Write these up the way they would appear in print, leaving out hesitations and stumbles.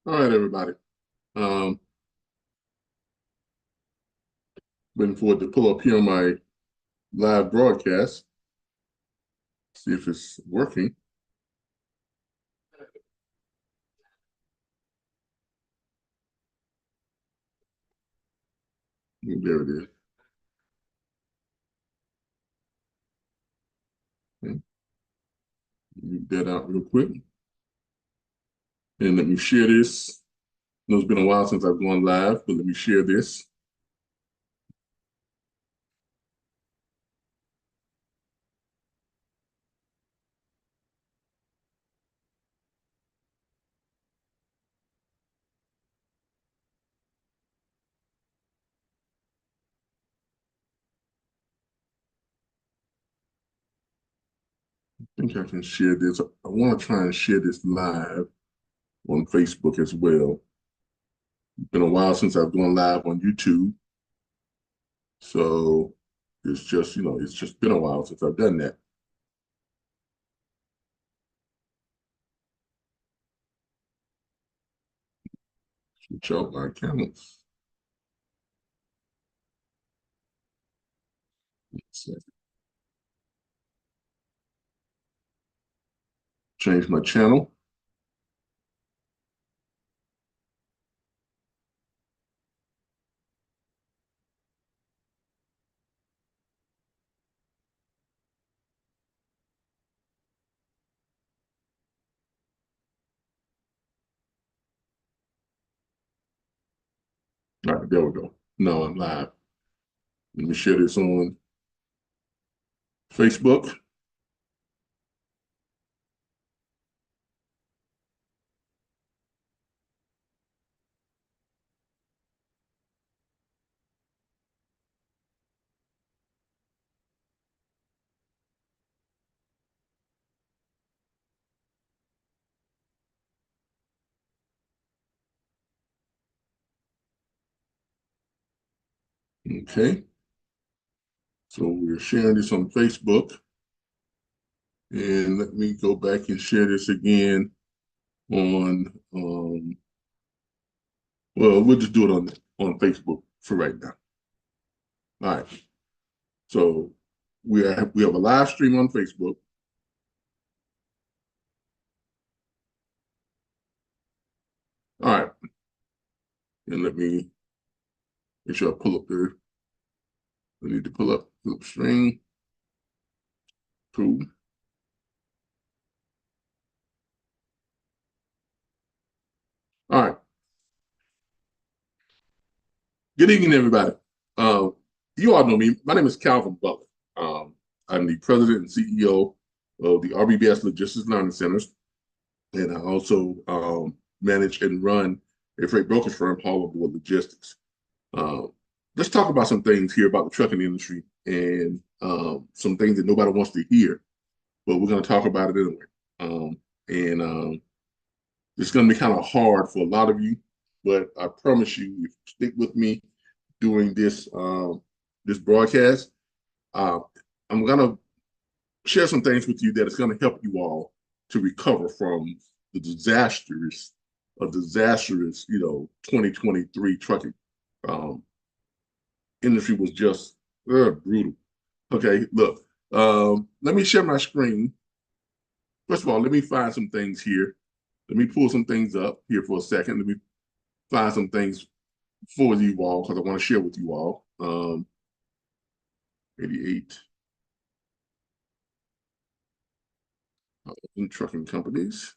All right, everybody. Um, Looking forward to pull up here on my live broadcast, see if it's working. There it is. Okay. Mute that out real quick. And let me share this. I know it's been a while since I've gone live, but let me share this. I think I can share this. I want to try and share this live on Facebook as well. It's been a while since I've gone live on YouTube. So it's just been a while since I've done that. Switch out my camels. Change my channel. All right, there we go. No, I'm live. Let me share this on Facebook. Okay. So we're sharing this on Facebook. And let me go back and share this again on, well, we'll just do it on Facebook for right now. All right. So we have a live stream on Facebook. All right. And let me make sure I pull up there. I need to pull up stream. Cool. All right. Good evening, everybody. Uh, you all know me. My name is Calvin Butler. I'm the president and CEO of the RBBS Logistics Learning Centers, and I also manage and run a freight brokerage firm, Haul Aboard Logistics. Um, let's talk about some things here about the trucking industry and some things that nobody wants to hear, but we're going to talk about it anyway. And It's going to be kind of hard for a lot of you, but I promise you, if you stick with me during this broadcast, uh, I'm going to share some things with you that is going to help you all to recover from the disastrous, 2023 trucking um, industry was just brutal. Okay, look, let me share my screen. First of all, let me find some things here. Let me pull some things up here for a second. Let me find some things for you all because I want to share with you all. 88 trucking companies.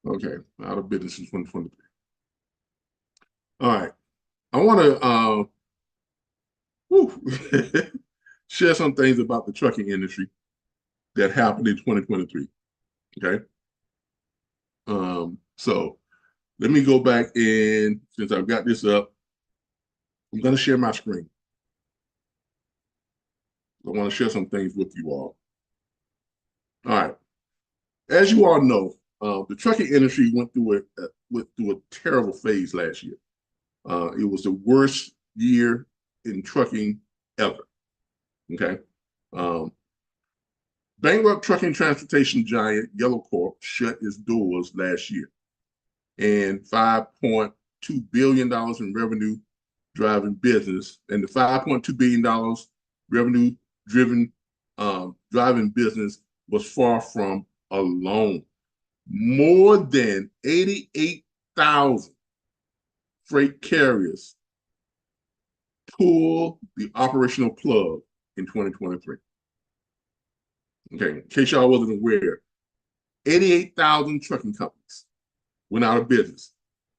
Okay, out of business in 2023. All right, I want to share some things about the trucking industry that happened in 2023. Okay, so let me go back and since I've got this up, I'm going to share my screen. I want to share some things with you all. All right. As you all know, the trucking industry went through a terrible phase last year. It was the worst year in trucking ever. Okay. Um, Bankrupt trucking transportation giant Yellow Corp shut its doors last year, and $5.2 billion in revenue driving business, and the $5.2 billion revenue driven driving business was far from alone. More than 88,000 freight carriers pulled the operational plug in 2023. Okay, in case y'all wasn't aware, 88,000 trucking companies went out of business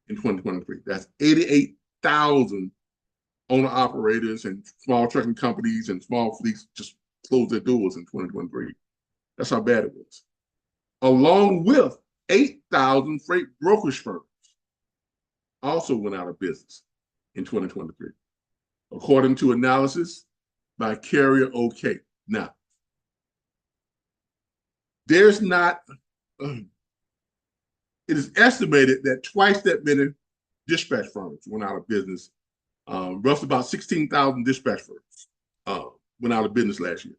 in 2023. That's 88,000 owner operators and small trucking companies and small fleets just closed their doors in 2023. That's how bad it was. Along with 8,000 freight brokerage firms also went out of business in 2023, according to analysis by Carrier OK. Now, there's not, it is estimated that twice that many dispatch firms went out of business. Roughly about 16,000 dispatch firms went out of business last year.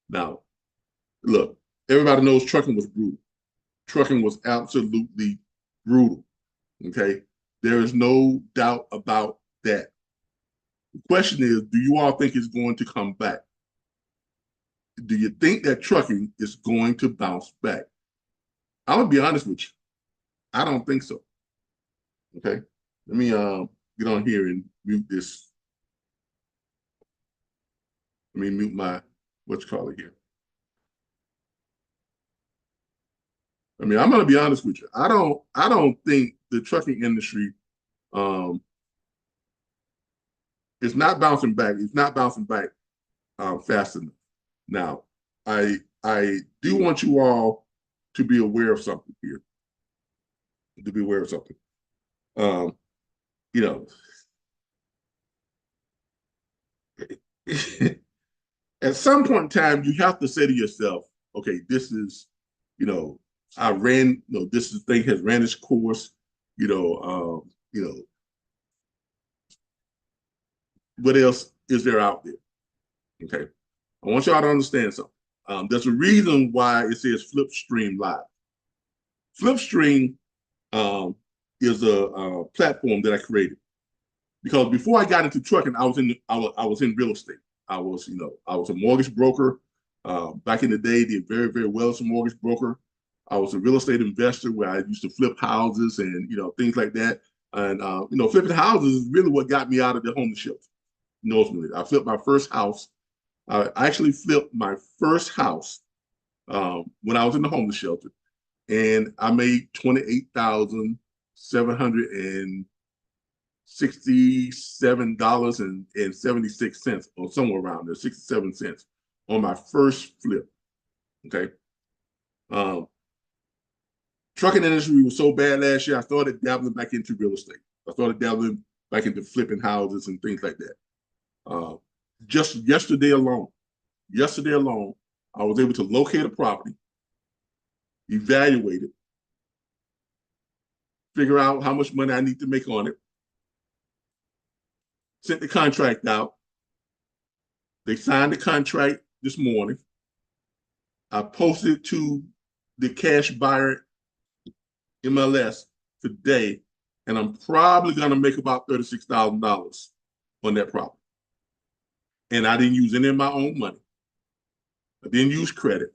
Now, look, everybody knows trucking was brutal. Trucking was absolutely brutal. Okay, there is no doubt about that. The question is, do you all think it's going to come back? Do you think that trucking is going to bounce back? I'm gonna be honest with you. I don't think so. Okay, let me get on here and mute this. Let me mute my what you call it here. I mean, I'm gonna be honest with you. I don't think the trucking industry is not bouncing back. It's not bouncing back fast enough. Now, I do want you all to be aware of something here. To be aware of something. You know, at some point in time, you have to say to yourself, okay, this is, I ran, this thing has ran its course, what else is there out there? Okay. I want y'all to understand something. There's a reason why it says Flipstream Live. Flipstream is a platform that I created because before I got into trucking, I was in real estate. I was a mortgage broker. Back in the day, did very, very well as a mortgage broker. I was a real estate investor where I used to flip houses and things like that. And flipping houses is really what got me out of the homeless shelter. Ultimately, I flipped my first house. I actually flipped my first house when I was in the homeless shelter, and I made $28,767.76 or somewhere around there, 67 cents on my first flip. Okay. Trucking industry was so bad last year, I started dabbling back into real estate. I started dabbling back into flipping houses and things like that. Just yesterday alone, I was able to locate a property, evaluate it, figure out how much money I need to make on it, sent the contract out. They signed the contract this morning. I posted it to the cash buyer MLS today, and I'm probably going to make about $36,000 on that property. And I didn't use any of my own money. I didn't use credit.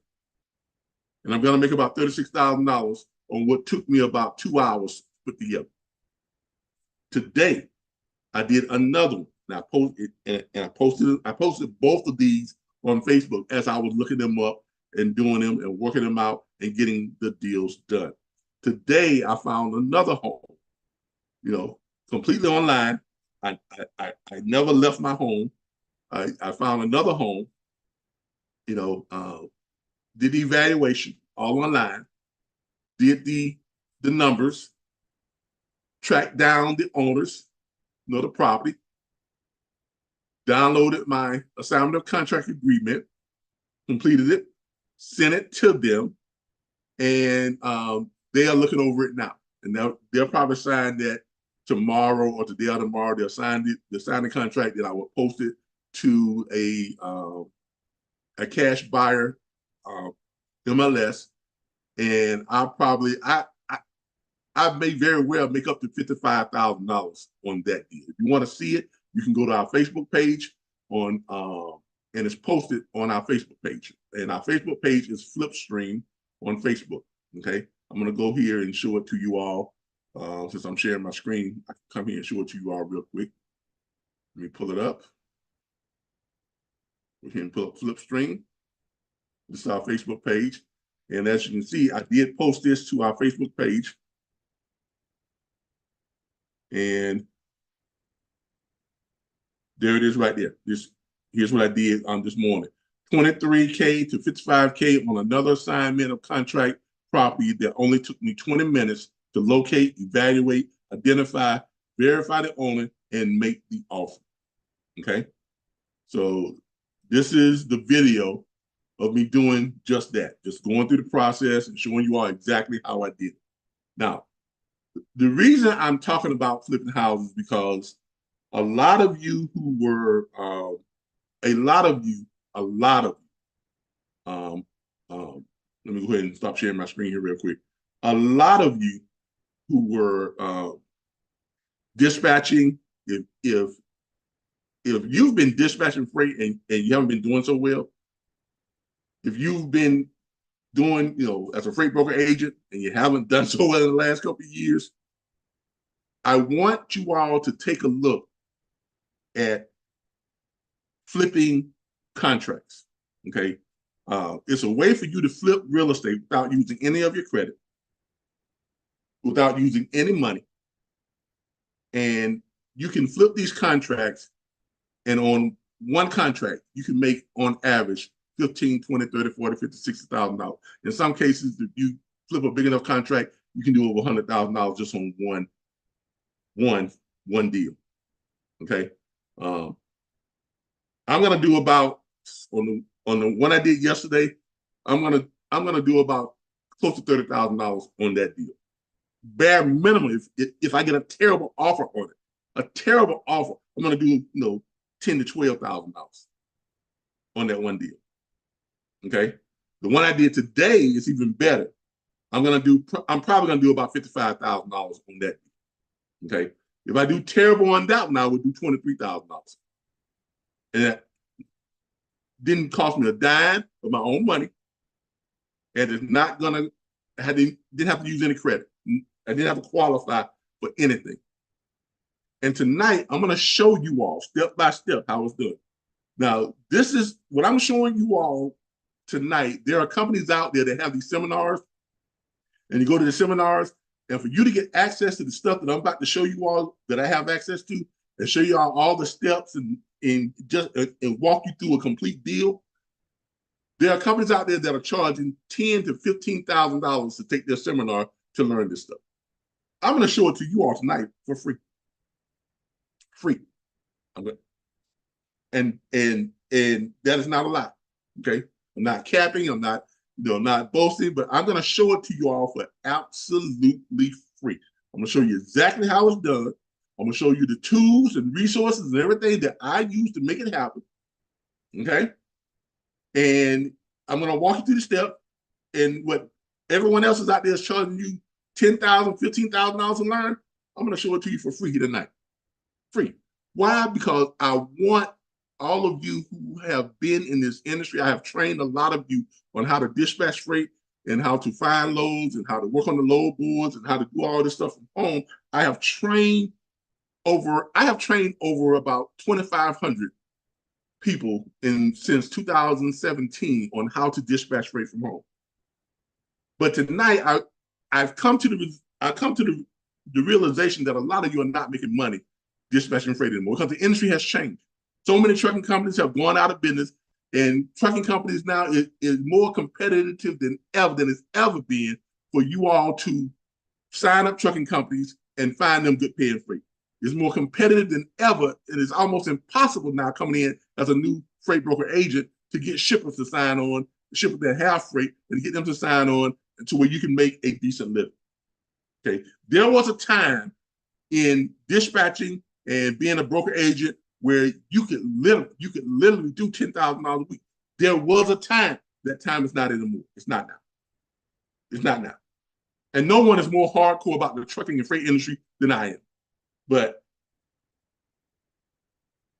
And I'm going to make about $36,000 on what took me about 2 hours to put together. Today, I did another one. And I posted both of these on Facebook as I was looking them up and doing them and working them out and getting the deals done. Today, I found another home, completely online. I never left my home. I found another home, did the evaluation all online, did the numbers, tracked down the owners, the property, downloaded my assignment of contract agreement, completed it, sent it to them, and they are looking over it now. And they'll probably sign that tomorrow or today or tomorrow. They'll sign the contract, that I will post it to a cash buyer MLS, and I may very well make up to $55,000 on that deal. If you want to see it, you can go to our Facebook page and it's posted on our Facebook page. And our Facebook page is Flipstream on Facebook. Okay, I'm gonna go here and show it to you all. Since I'm sharing my screen, I can come here and show it to you all real quick. Let me pull it up. We can pull up Flipstream. This is our Facebook page. And as you can see, I did post this to our Facebook page. And there it is right there. Here's what I did this morning. $23K to $55K on another assignment of contract property that only took me 20 minutes to locate, evaluate, identify, verify the owner, and make the offer. Okay? So this is the video of me doing just that, just going through the process and showing you all exactly how I did it. Now, the reason I'm talking about flipping houses is because a lot of you who were, let me go ahead and stop sharing my screen here real quick. A lot of you who were dispatching, if you've been dispatching freight and you haven't been doing so well, if you've been doing, as a freight broker agent and you haven't done so well in the last couple of years, I want you all to take a look at flipping contracts, okay? It's a way for you to flip real estate without using any of your credit, without using any money. And you can flip these contracts, and on one contract, you can make on average $15,000, $20,000, $30,000, $40,000, $50,000, $60,000. In some cases, if you flip a big enough contract, you can do over $100,000 just on one deal. Okay. I'm gonna do about on the one I did yesterday. I'm gonna do about close to $30,000 on that deal. Bare minimum, if I get a terrible offer on it, I'm gonna do $10,000 to $12,000 on that one deal. Okay, the one I did today is even better. I'm probably gonna do about $55,000 on that deal. Okay, if I do terrible on that one, I would do $23,000, and that didn't cost me a dime of my own money, and it's not gonna. Didn't have to use any credit. I didn't have to qualify for anything. And tonight, I'm gonna show you all step by step how it's done. Now, this is what I'm showing you all tonight. There are companies out there that have these seminars, and you go to the seminars, and for you to get access to the stuff that I'm about to show you all that I have access to, and show you all the steps and walk you through a complete deal, there are companies out there that are charging $10,000 to $15,000 to take their seminar to learn this stuff. I'm going to show it to you all tonight for free. Free. And that is not a lie. Okay, I'm not capping. I'm not not boasting, but I'm going to show it to you all for absolutely free. I'm going to show you exactly how it's done. I'm going to show you the tools and resources and everything that I use to make it happen. Okay, and I'm going to walk you through the steps. And what everyone else is out there is charging you $10,000, $15,000 to learn, I'm going to show it to you for free tonight. Free. Why? Because I want all of you who have been in this industry. I have trained a lot of you on how to dispatch freight and how to find loads and how to work on the load boards and how to do all this stuff from home. I have trained over about 2,500 people since 2017 on how to dispatch freight from home. But tonight, I've come to the realization that a lot of you are not making money dispatching freight anymore because the industry has changed. So many trucking companies have gone out of business, and trucking companies now is more competitive than it's ever been for you all to sign up trucking companies and find them good paying freight. It's more competitive than ever. It is almost impossible now coming in as a new freight broker agent to get shippers to sign on, shippers that have freight, and get them to sign on to where you can make a decent living. Okay, there was a time in dispatching and being a broker agent where you could literally do $10,000 a week. There was a time. That time is not anymore. It's not now. It's not now. And no one is more hardcore about the trucking and freight industry than I am. But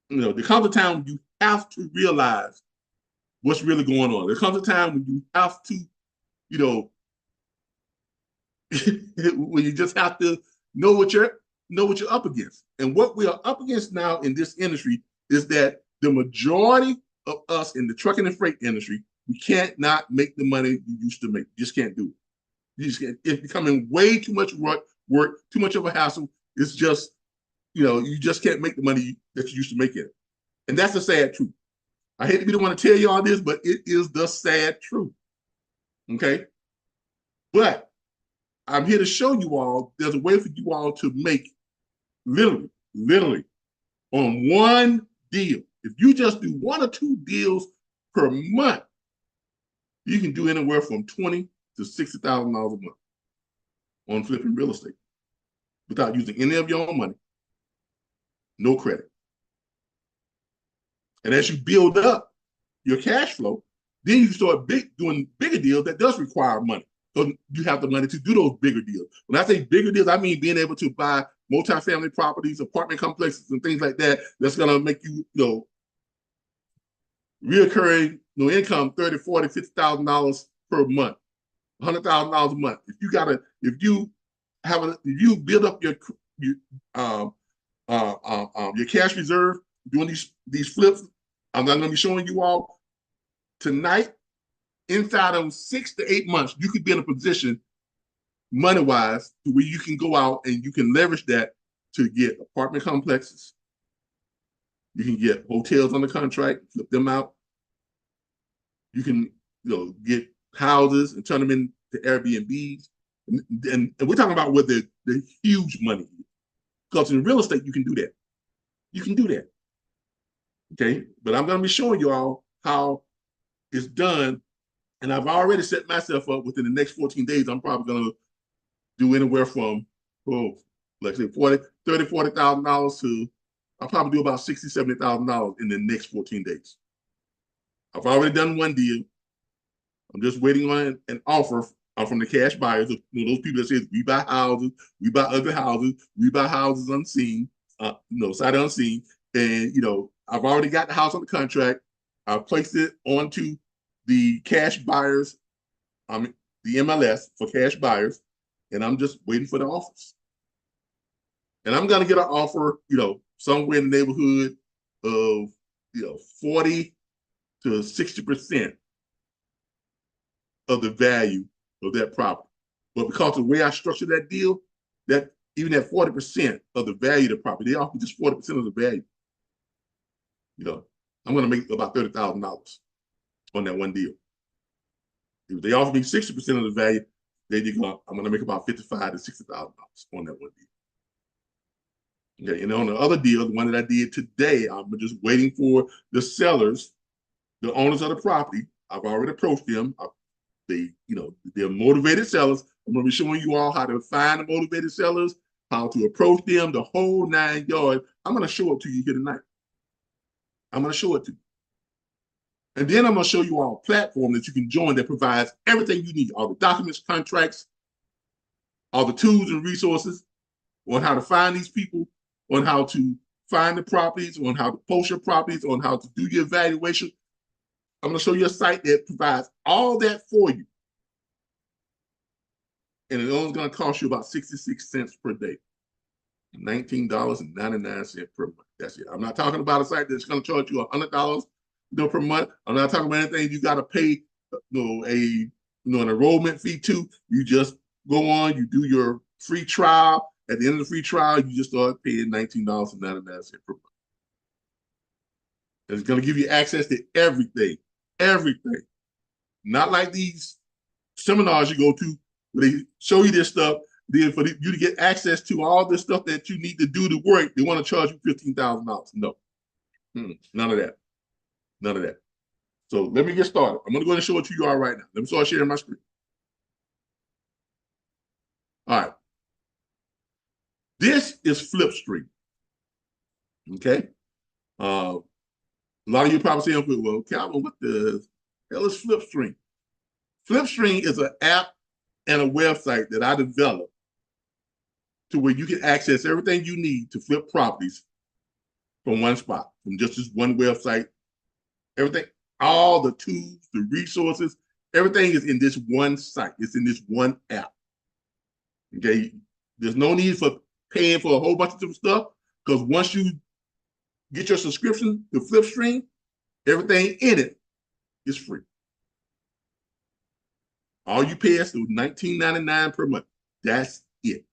there comes a time when you have to realize what's really going on. There comes a time when you have to, when you just have to know what you're up against. And what we are up against now in this industry is that the majority of us in the trucking and freight industry, we can't not make the money you used to make. You just can't do it. You just can't. It's becoming way too much work, too much of a hassle. It's just, you just can't make the money that you used to make it. And that's the sad truth. I hate to be the one to tell you all this, but it is the sad truth. Okay? But I'm here to show you all there's a way for you all to make literally on one deal. If you just do 1 or 2 deals per month, you can do anywhere from $20,000 to $60,000 a month on flipping real estate without using any of your own money, no credit. And as you build up your cash flow, then you start doing bigger deals that does require money. So you have the money to do those bigger deals. When I say bigger deals, I mean being able to buy multifamily properties, apartment complexes, and things like that. That's going to make you, reoccurring income $30,000, $40,000, $50,000 per month, $100,000 a month. If you build up your cash reserve doing these flips, I'm not going to be showing you all tonight. Inside of 6 to 8 months, you could be in a position money-wise to where you can go out and you can leverage that to get apartment complexes. You can get hotels on the contract, flip them out. You can get houses and turn them into Airbnbs. And we're talking about where the huge money is. Because in real estate, you can do that. You can do that. Okay? But I'm going to be showing you all how it's done. And I've already set myself up within the next 14 days. I'm probably going to do anywhere from, let's say $40,000 to, I'll probably do about $60,000, $70,000 in the next 14 days. I've already done 1 deal. I'm just waiting on an offer from the cash buyers, those people that say we buy houses, we buy other houses, we buy houses unseen, sight unseen. And, I've already got the house on the contract. I've placed it onto the cash buyers, the MLS for cash buyers, and I'm just waiting for the offers. And I'm going to get an offer, somewhere in the neighborhood of, 40 to 60% of the value of that property. But because of the way I structured that deal, that even at 40% of the value of the property, they offer just 40% of the value. I'm going to make about $30,000 on that 1 deal. If they offer me 60% of the value, I'm going to make about $55,000 to $60,000 on that 1 deal. Okay, and on the other deal, the one that I did today, I'm just waiting for the sellers, the owners of the property. I've already approached them. They're motivated sellers. I'm going to be showing you all how to find the motivated sellers, how to approach them, the whole 9 yards. I'm going to show it to you here tonight. I'm going to show it to you. And then I'm going to show you all a platform that you can join that provides everything you need, all the documents, contracts, all the tools and resources on how to find these people, on how to find the properties, on how to post your properties, on how to do your evaluation. I'm going to show you a site that provides all that for you. And it's only going to cost you about 66 cents per day. $19.99 per month. That's it. I'm not talking about a site that's going to charge you $100 per month. I'm not talking about anything you got to pay an enrollment fee to. You just go on, you do your free trial. At the end of the free trial, you just start paying $19.99 per month. And it's going to give you access to everything. Everything. Not like these seminars you go to where they show you this stuff. Then for you to get access to all this stuff that you need to do to work, they want to charge you $15,000. No, none of that. None of that. So let me get started. I'm going to go ahead and show it to you all right now. Let me start sharing my screen. This is Flipstream. Okay. A lot of you probably saying, well, Calvin, what the hell is Flipstream? Flipstream is an app and a website that I developed to where you can access everything you need to flip properties from one spot, from just this one website. Everything, all the tools, the resources, everything is in this one site. It's in this one app. Okay. There's no need for paying for a whole bunch of different stuff, because once you get your subscription to Flipstream, everything in it is free. All you pay is $19.99 per month. That's it.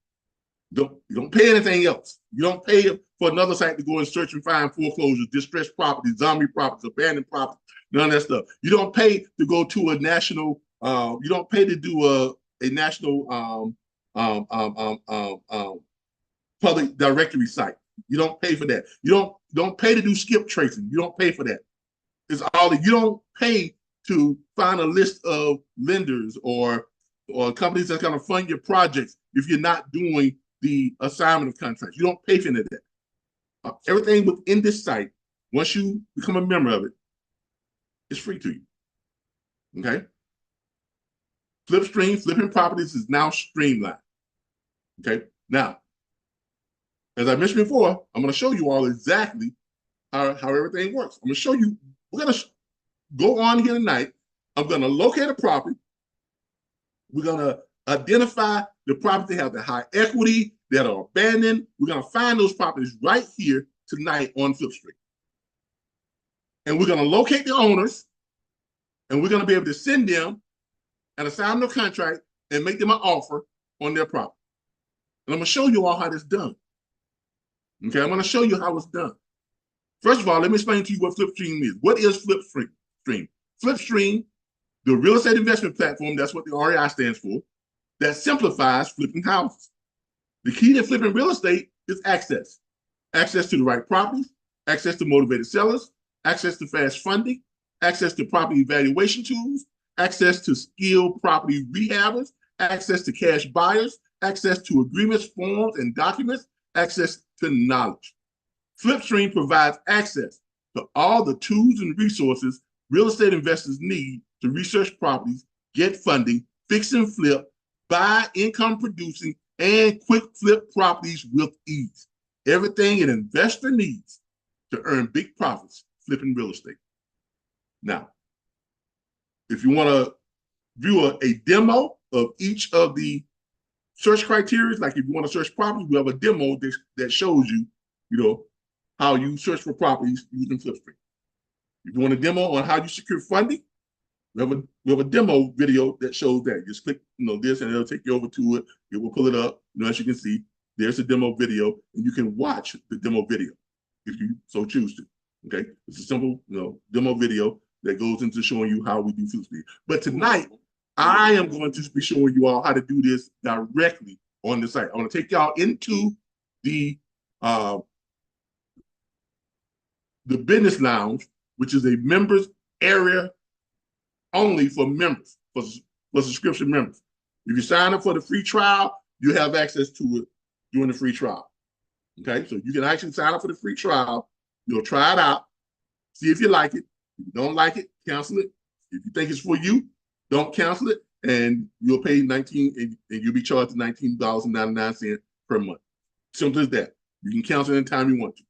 You don't pay anything else. You don't pay for another site to go and search and find foreclosures, distressed properties, zombie properties, abandoned properties, none of that stuff. You don't pay to go to a national, you don't pay to do a national public directory site. You don't pay for that. You don't pay to do skip tracing. You don't pay for that. It's all, you don't pay to find a list of lenders or companies that's going to fund your projects if you're not doing the assignment of contracts. You don't pay for any of that. Everything within this site, once you become a member of it, is free to you. Okay? Flipstream, flipping properties, is now streamlined. Okay? Now, as I mentioned before, I'm going to show you all exactly how everything works. I'm going to show you, we're going to go on here tonight. I'm going to locate a property. We're going to identify the properties that have the high equity, that are abandoned. We're going to find those properties right here tonight on Flipstream. And we're going to locate the owners, and we're going to be able to send them an assignment of contract and make them an offer on their property. And I'm going to show you all how this is done. Okay, I'm going to show you how it's done. First of all, let me explain to you what Flipstream is. What is Flipstream? Flipstream, the real estate investment platform, that's what the REI stands for, that simplifies flipping houses. The key to flipping real estate is access. Access to the right properties, access to motivated sellers, access to fast funding, access to property evaluation tools, access to skilled property rehabbers, access to cash buyers, access to agreements, forms, and documents, access to knowledge. Flipstream provides access to all the tools and resources real estate investors need to research properties, get funding, fix and flip, buy income producing, and quick flip properties with ease. Everything an investor needs to earn big profits flipping real estate. Now, if you want to view a demo of each of the search criteria, like if you want to search properties, we have a demo that shows you, how you search for properties using Flipstream. If you want a demo on how you secure funding, we have a demo video that shows that. Just click this and it'll take you over to it. It will pull it up. As you can see, there's a demo video, and you can watch the demo video if you so choose to. Okay, it's a simple demo video that goes into showing you how we do Flipstream. But tonight, I am going to be showing you all how to do this directly on the site. I want to take y'all into the business lounge, which is a members area only for members, for subscription members. If you sign up for the free trial, you have access to it during the free trial. Okay, so you can actually sign up for the free trial. You'll try it out, see if you like it. If you don't like it, cancel it. If you think it's for you, don't cancel it, and you'll pay $19, and you'll be charged $19.99 per month. Simple as that. You can cancel anytime you want to.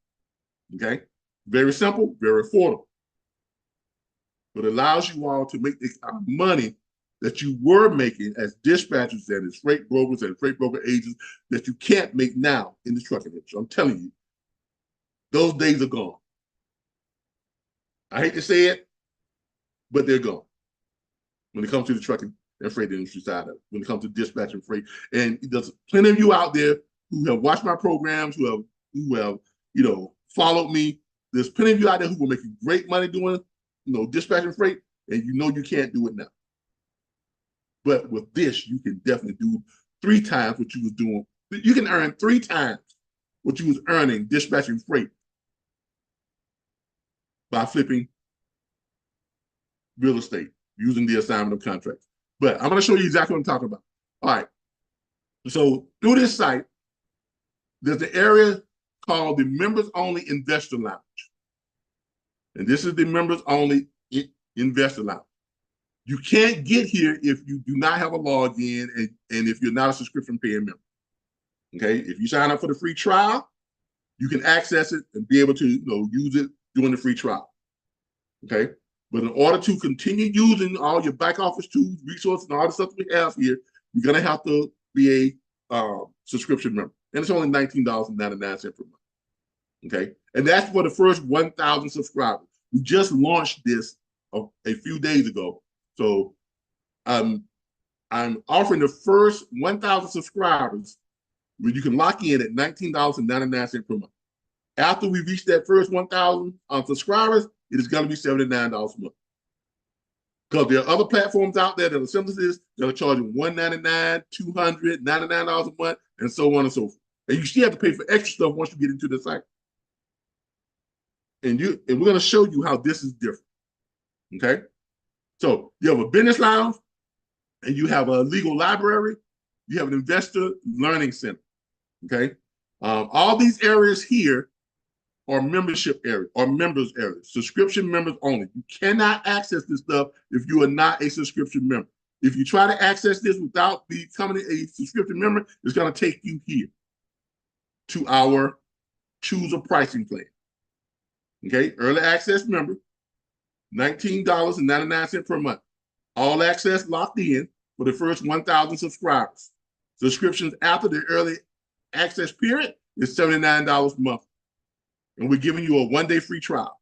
Okay, very simple, very affordable. But it allows you all to make the money that you were making as dispatchers and as freight brokers and freight broker agents that you can't make now in the trucking industry. I'm telling you, those days are gone. I hate to say it, but they're gone when it comes to the trucking and freight industry side of it, when it comes to dispatching freight. And there's plenty of you out there who have watched my programs, who have followed me. There's plenty of you out there who are making great money doing dispatching freight, and you can't do it now. But with this, you can definitely do 3 times what you was doing. You can earn 3 times what you was earning dispatching freight by flipping real estate using the assignment of contracts. But I'm going to show you exactly what I'm talking about. All right. So through this site, there's an area called the Members Only Investor Lounge. And this is the Members Only Investor Lounge. You can't get here if you do not have a login and if you're not a subscription paying member. Okay, if you sign up for the free trial, you can access it and be able to use it during the free trial. Okay, but in order to continue using all your back office tools, resources, and all the stuff we have here, you're gonna have to be a subscription member, and it's only $19.99 per month. Okay, and that's for the first 1,000 subscribers. We just launched this a few days ago, so I'm offering the first 1,000 subscribers where you can lock in at $19.99 per month. After we reach that first 1,000 subscribers, it is going to be $79 a month. Because there are other platforms out there that are similar to this that are charging $199, $200, $99 a month, and so on and so forth. And you still have to pay for extra stuff once you get into the site. And we're going to show you how this is different. Okay? So you have a business lounge, and you have a legal library, you have an investor learning center. Okay? All these areas here are membership areas or members areas, subscription members only. You cannot access this stuff if you are not a subscription member. If you try to access this without becoming a subscription member, it's going to take you here to our choose a pricing plan. Okay, early access member, $19.99 per month. All access locked in for the first 1,000 subscribers. Subscriptions after the early access period is $79 a month. And we're giving you a one-day free trial.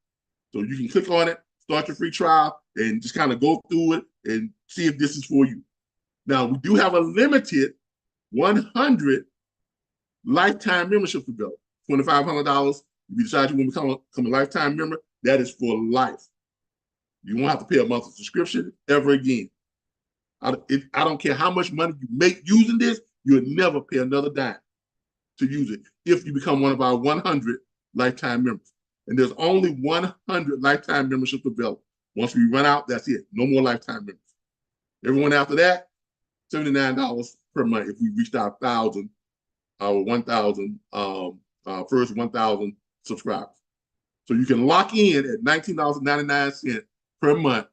So you can click on it, start your free trial, and just kind of go through it and see if this is for you. Now, we do have a limited 100 lifetime membership available, $2,500. If you decide you want to become a lifetime member, that is for life. You won't have to pay a monthly subscription ever again. I don't care how much money you make using this, you'll never pay another dime to use it if you become one of our 100 lifetime members. And there's only 100 lifetime memberships available. Once we run out, that's it. No more lifetime members. Everyone after that, $79 per month if we reached our 1,000, our 1,000, first 1,000 subscribers. So you can lock in at $19.99 per month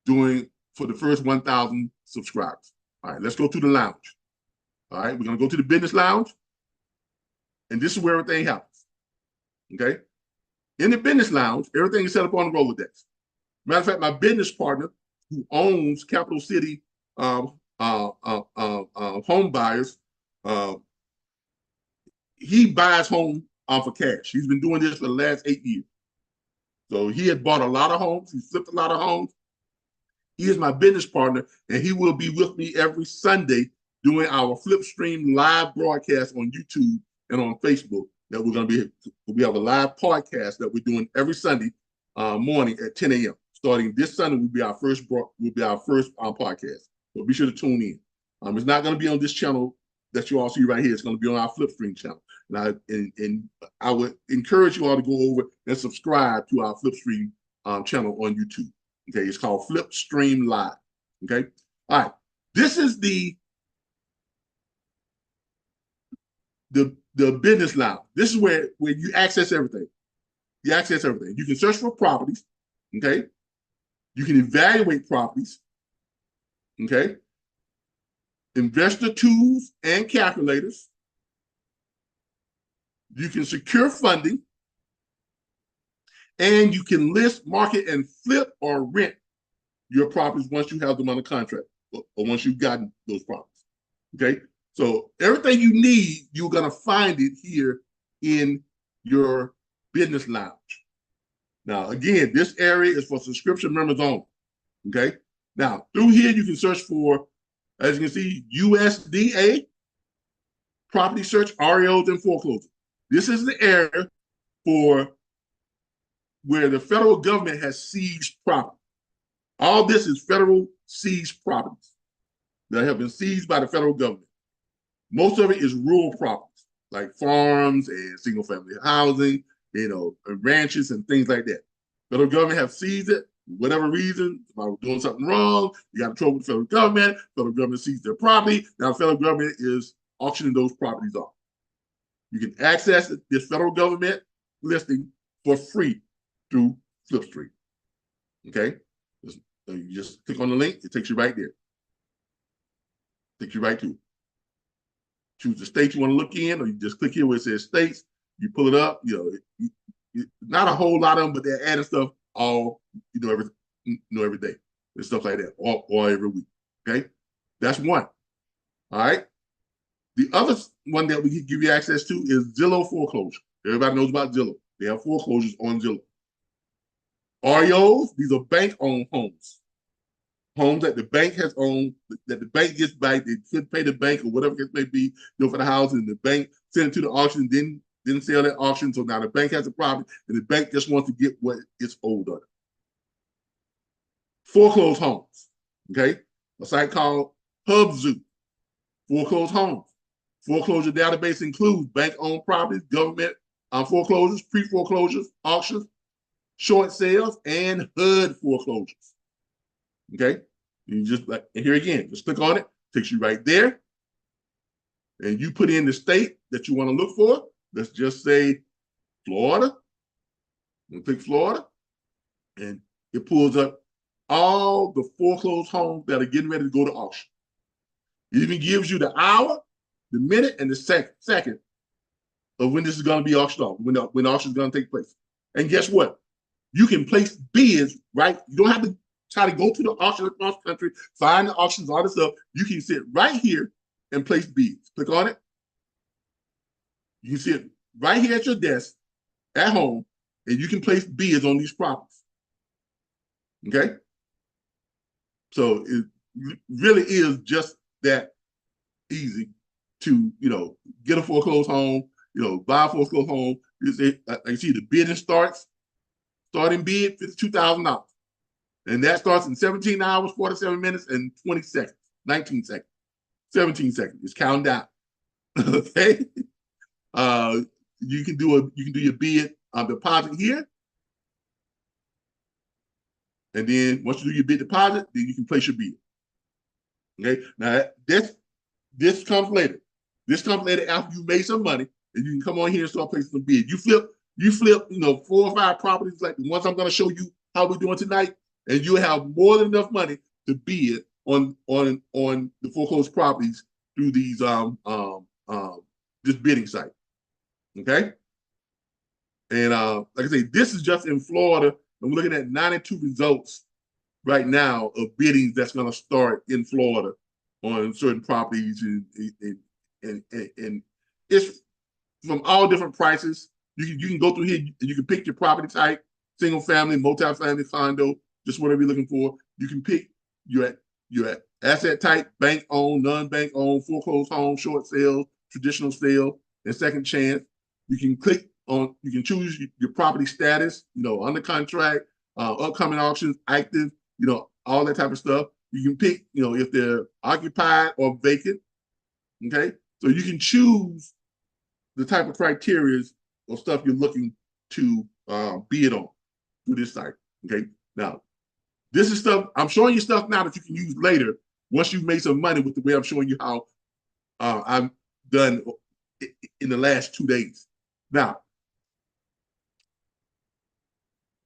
for the first 1,000 subscribers. All right, let's go to the lounge. All right, we're going to go to the business lounge. And this is where everything happens. Okay? In the business lounge, everything is set up on the Rolodex. Matter of fact, my business partner, who owns Capital City home buyers, he buys home for cash. He's been doing this for the last 8 years. So he had bought a lot of homes. He flipped a lot of homes. He is my business partner, and he will be with me every Sunday doing our Flip Stream live broadcast on YouTube and on Facebook. That we have a live podcast that we're doing every Sunday morning at 10 a.m. Starting this Sunday will be our first podcast. So be sure to tune in. It's not going to be on this channel that you all see right here. It's going to be on our Flip Stream channel. And I would encourage you all to go over and subscribe to our Flip Stream channel on YouTube. Okay, it's called Flip Stream Live. Okay, all right. This is the business lounge. This is where you access everything. You access everything. You can search for properties. Okay, you can evaluate properties. Okay, investor tools and calculators. You can secure funding. And you can list, market, and flip or rent your properties once you have them under contract or once you've gotten those properties. Okay, so everything you need, you're going to find it here in your business lounge. Now, again, this area is for subscription members only. Okay, now through here you can search for, as you can see, USDA, property search, REOs, and foreclosure. This is the area for where the federal government has seized property. All this is federal seized properties that have been seized by the federal government. Most of it is rural properties, like farms and single-family housing, and ranches and things like that. Federal government have seized it, for whatever reason. If I was doing something wrong, you got in trouble with the federal government seized their property. Now the federal government is auctioning those properties off. You can access this federal government listing for free through Flipstream. Okay, you just click on the link, it takes you right there. Takes you right to it. Choose the state you want to look in, or you just click here where it says states. You pull it up. Not a whole lot of them, but they're adding stuff all every day and stuff like that, or every week. Okay, that's one. All right. The other one that we can give you access to is Zillow foreclosure. Everybody knows about Zillow. They have foreclosures on Zillow. REOs, these are bank-owned homes. Homes that the bank has owned, that the bank gets back, they could pay the bank or whatever it may be, for the house, and the bank send it to the auction, then sell that auction. So now the bank has a property, and the bank just wants to get what it's owed on it. Foreclosed homes, okay? A site called Hubzu, foreclosed homes. Foreclosure database includes bank-owned properties, government foreclosures, pre-foreclosures, auctions, short sales, and HUD foreclosures. Okay, you just here again, just click on it, takes you right there, and you put in the state that you want to look for. Let's just say Florida. And click Florida, and it pulls up all the foreclosed homes that are getting ready to go to auction. It even gives you the hour, the minute, and the second of when this is going to be auctioned off, when auction is going to take place. And guess what? You can place bids, right? You don't have to try to go to the auction across the country, find the auctions, all this stuff. You can sit right here and place bids. Click on it. You can sit right here at your desk at home, and you can place bids on these properties. Okay? So it really is just that easy to, get a foreclosed home, buy a foreclosed home. You see the bidding starting bid, $52,000. And that starts in 17 hours, 47 minutes, and 20 seconds, 19 seconds, 17 seconds. It's counting down. Okay. You can do your bid deposit here. And then once you do your bid deposit, then you can place your bid. Okay. Now this comes later. This comes later after you made some money, and you can come on here and start placing some bids. You flip, 4 or 5 properties like the ones I'm going to show you how we're doing tonight, and you have more than enough money to bid on the foreclosed properties through these this bidding site. Okay. And like I say, this is just in Florida, and we're looking at 92 results right now of biddings that's going to start in Florida on certain properties, and it's from all different prices. You can go through here and you can pick your property type: single family, multi-family, condo, just whatever you're looking for. You can pick your asset type: bank owned, non-bank owned, foreclosed home, short sale, traditional sale, and second chance. You can choose your property status, under contract, upcoming auctions, active, all that type of stuff. You can pick, if they're occupied or vacant. Okay. So you can choose the type of criteria or stuff you're looking to bid on through this site. Okay. Now, this is stuff I'm showing you stuff now that you can use later once you've made some money with the way I'm showing you how I've done in the last 2 days. Now,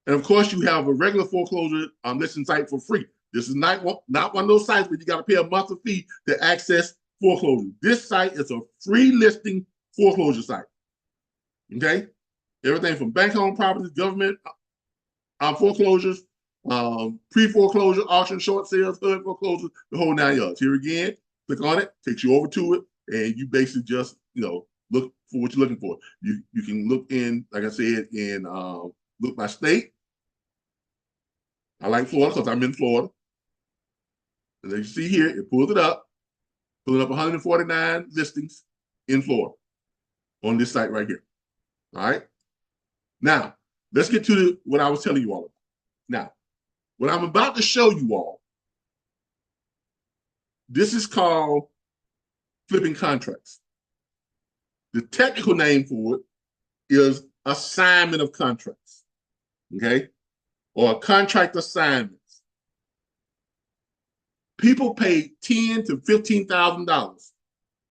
and of course, you have a regular foreclosure listing site for free. This is not one of those sites where you got to pay a monthly fee to access foreclosure. This site is a free listing foreclosure site. Okay, everything from bank-owned properties, government foreclosures, pre-foreclosure, auction, short sales, HUD foreclosures, the whole 9 yards. Here again, click on it, takes you over to it, and you basically just look for what you're looking for. You can look in, like I said, in look by state. I like Florida because I'm in Florida. And as you see here, it pulls it up, pulling up 149 listings in Florida on this site right here. All right. Now, let's get to what I was telling you all about. Now, what I'm about to show you all, this is called flipping contracts. The technical name for it is assignment of contracts. Okay. Or contract assignments. People pay $10,000 to $15,000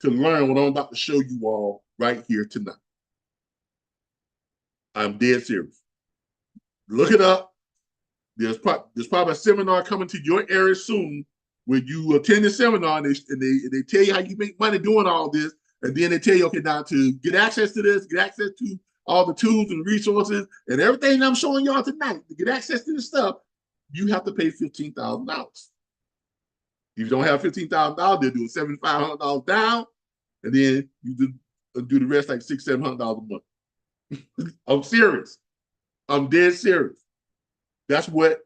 to learn what I'm about to show you all right here tonight. I'm dead serious. Look it up. There's probably a seminar coming to your area soon where you attend the seminar and they tell you how you make money doing all this. And then they tell you, okay, now to get access to this, get access to all the tools and resources and everything I'm showing y'all tonight, to get access to this stuff, you have to pay $15,000. If you don't have $15,000, they'll do $7,500 down, and then you do the rest like $600-700 a month. I'm serious. I'm dead serious. That's what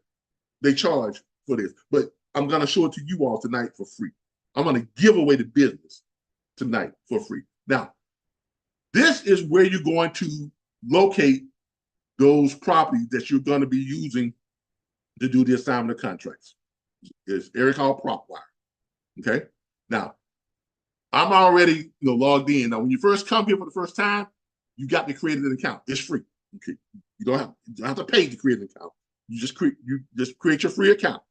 they charge for this. But I'm going to show it to you all tonight for free. I'm going to give away the business tonight for free. Now, this is where you're going to locate those properties that you're going to be using to do the assignment of contracts. It's area called PropWire. Okay. Now, I'm already logged in. Now, when you first come here for the first time, you got to create an account. It's free. Okay. You don't have to pay to create an account. You just create your free account.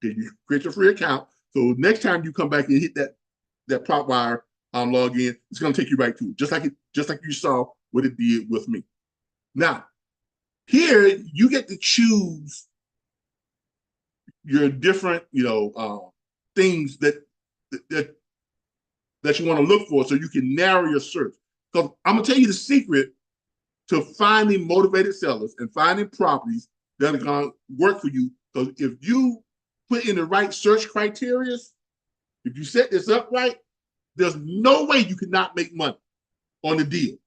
Okay. You create your free account. So next time you come back and hit that PropWire log in, it's going to take you right to it, just like you saw what it did with me. Now, here you get to choose your different, things that you want to look for, so you can narrow your search. Because I'm gonna tell you the secret to finding motivated sellers and finding properties that are gonna work for you. Because if you put in the right search criteria, if you set this up right, there's no way you cannot make money on the deal.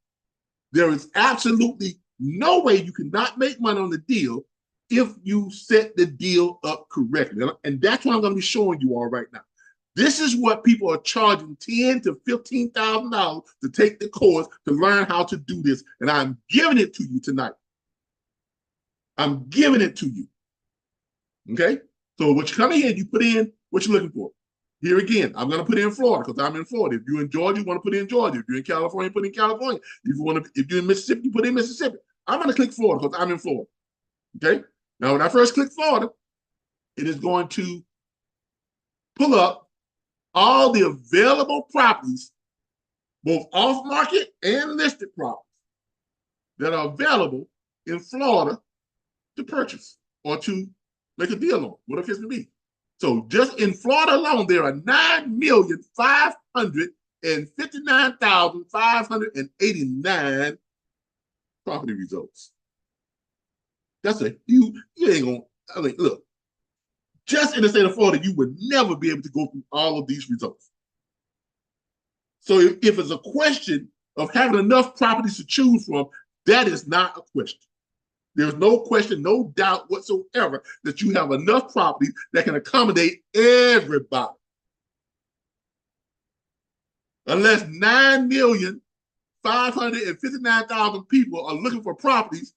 There is absolutely no way you cannot make money on the deal if you set the deal up correctly. And that's what I'm going to be showing you all right now. This is what people are charging $10,000 to $15,000 to take the course to learn how to do this. And I'm giving it to you tonight. I'm giving it to you. Okay? So what you come in here, you put in what you're looking for. Here again, I'm going to put in Florida because I'm in Florida. If you're in Georgia, you want to put in Georgia. If you're in California, put in California. If you're in Mississippi, you put in Mississippi. I'm going to click Florida because I'm in Florida. Okay? Now, when I first click Florida, it is going to pull up all the available properties, both off-market and listed properties, that are available in Florida to purchase or to make a deal on, whatever it may be. So just in Florida alone, there are 9,559,589 property results. That's a huge, you ain't gonna, look, just in the state of Florida, you would never be able to go through all of these results. So if it's a question of having enough properties to choose from, that is not a question. There's no question, no doubt whatsoever that you have enough properties that can accommodate everybody. Unless 9,559,000 people are looking for properties,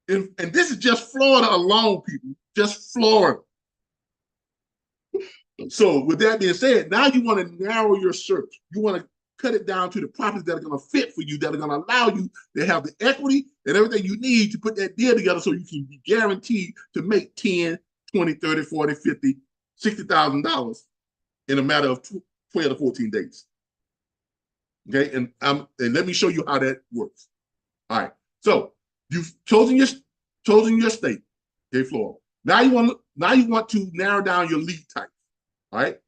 and this is just Florida alone, people, just Florida. So with that being said, now you want to narrow your search. You want to cut it down to the properties that are going to fit for you, that are going to allow you to have the equity and everything you need to put that deal together so you can be guaranteed to make 10, 20, 30, 40, 50, $60,000 in a matter of 12 to 14 days. Okay, and let me show you how that works. All right, so you've chosen your state, okay, Florida. Now you want to narrow down your lead type. All right,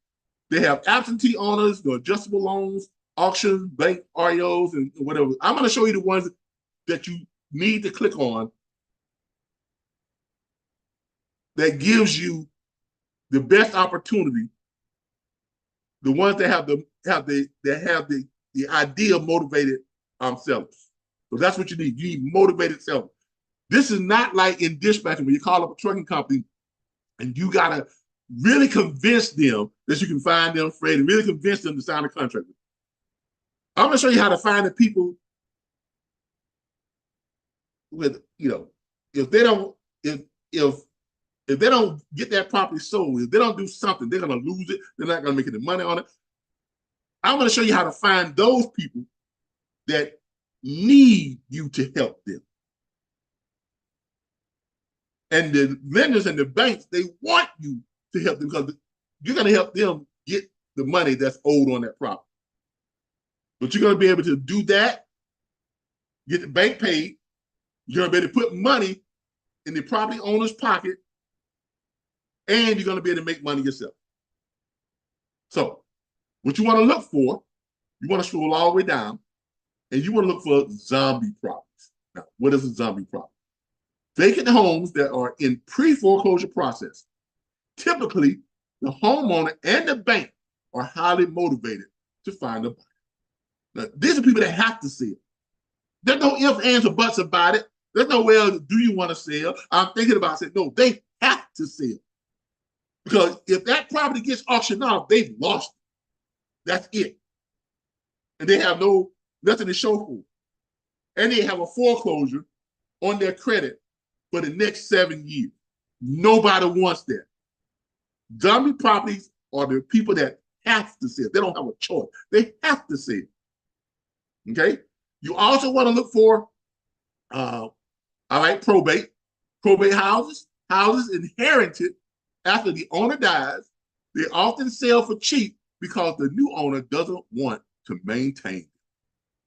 they have absentee owners, the adjustable loans, auctions, bank REOs, and whatever. I'm going to show you the ones that you need to click on that gives you the best opportunity. The ones that have the ideal motivated sellers. So that's what you need. You need motivated sellers. This is not like in dispatching when you call up a trucking company and you gotta really convince them that you can find them freight and really convince them to sign a contract. I'm gonna show you how to find the people with, if they don't get that property sold, if they don't do something, they're gonna lose it. They're not gonna make any money on it. I'm gonna show you how to find those people that need you to help them. And the lenders and the banks, they want you to help them because you're going to help them get the money that's owed on that property. But you're going to be able to do that, get the bank paid. You're going to be able to put money in the property owner's pocket, and you're going to be able to make money yourself. So what you want to look for, you want to scroll all the way down, and you want to look for zombie properties. Now, what is a zombie property? Vacant homes that are in pre-foreclosure process. Typically, the homeowner and the bank are highly motivated to find a buyer. Now, these are people that have to sell. There's no ifs, ands, or buts about it. There's no, well, do you want to sell? I'm thinking about saying, no, they have to sell. Because if that property gets auctioned off, they've lost it. That's it. And they have nothing to show for it. And they have a foreclosure on their credit for the next 7 years. Nobody wants that. Zombie properties are the people that have to sell. They don't have a choice. They have to sell. Okay? You also want to look for, probate. Probate houses inherited after the owner dies. They often sell for cheap because the new owner doesn't want to maintain it.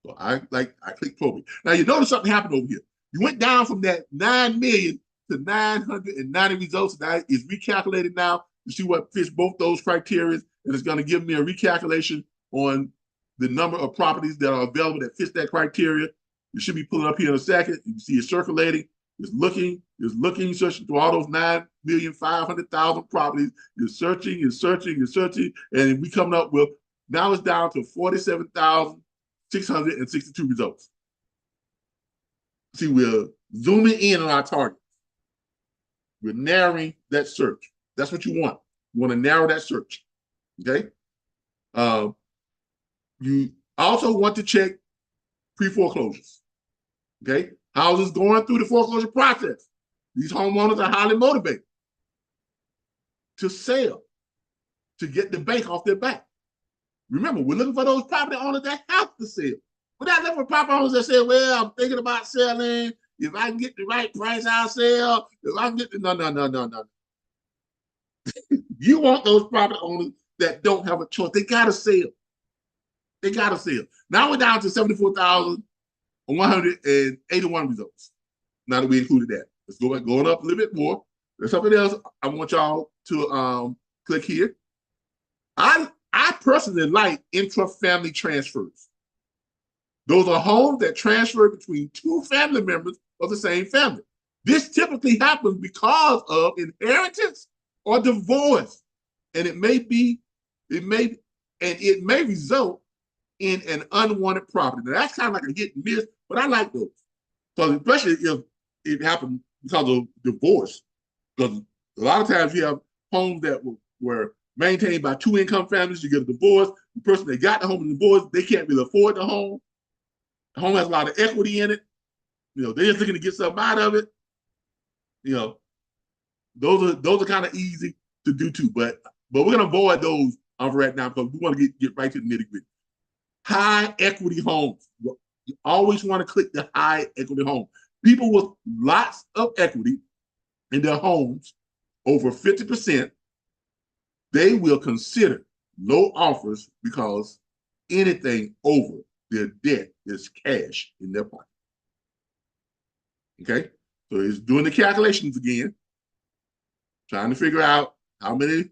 So I click probate. Now you notice something happened over here. You went down from that 9 million to 990 results. Now it's recalculated now to see what fits both those criteria, and it's going to give me a recalculation on the number of properties that are available that fits that criteria. It should be pulling up here in a second. You can see it circulating. It's looking, searching through all those 9,500,000 properties. It's searching, and we coming up with, now it's down to 47,662 results. See, we're zooming in on our targets. We're narrowing that search. That's what you want. You want to narrow that search. Okay? You also want to check pre-foreclosures. Okay? Houses going through the foreclosure process. These homeowners are highly motivated to sell, to get the bank off their back. Remember, we're looking for those property owners that have to sell. We're not looking for property owners that say, well, I'm thinking about selling. If I can get the right price, I'll sell. If I can get the, no. You want those property owners that don't have a choice. They got to sell. They got to sell. Now we're down to 74,181 results. Now that we included that. Let's go back, going up a little bit more. There's something else I want y'all to click here. I personally like intra-family transfers. Those are homes that transfer between two family members of the same family. This typically happens because of inheritance or divorce, and it may result in an unwanted property. Now that's kind of like a hit and miss, but I like those. So especially if it happened because of divorce, because a lot of times you have homes that were maintained by two income families. You get a divorce. The person that got the home in divorce, they can't really afford the home. The home has a lot of equity in it. They're just looking to get something out of it. Those are kind of easy to do too. But we're gonna avoid those right now because we want to get right to the nitty-gritty. High equity homes. You always want to click the high equity home. People with lots of equity in their homes, over 50%, they will consider low offers because anything over their debt is cash in their pocket. Okay? So it's doing the calculations again, trying to figure out how many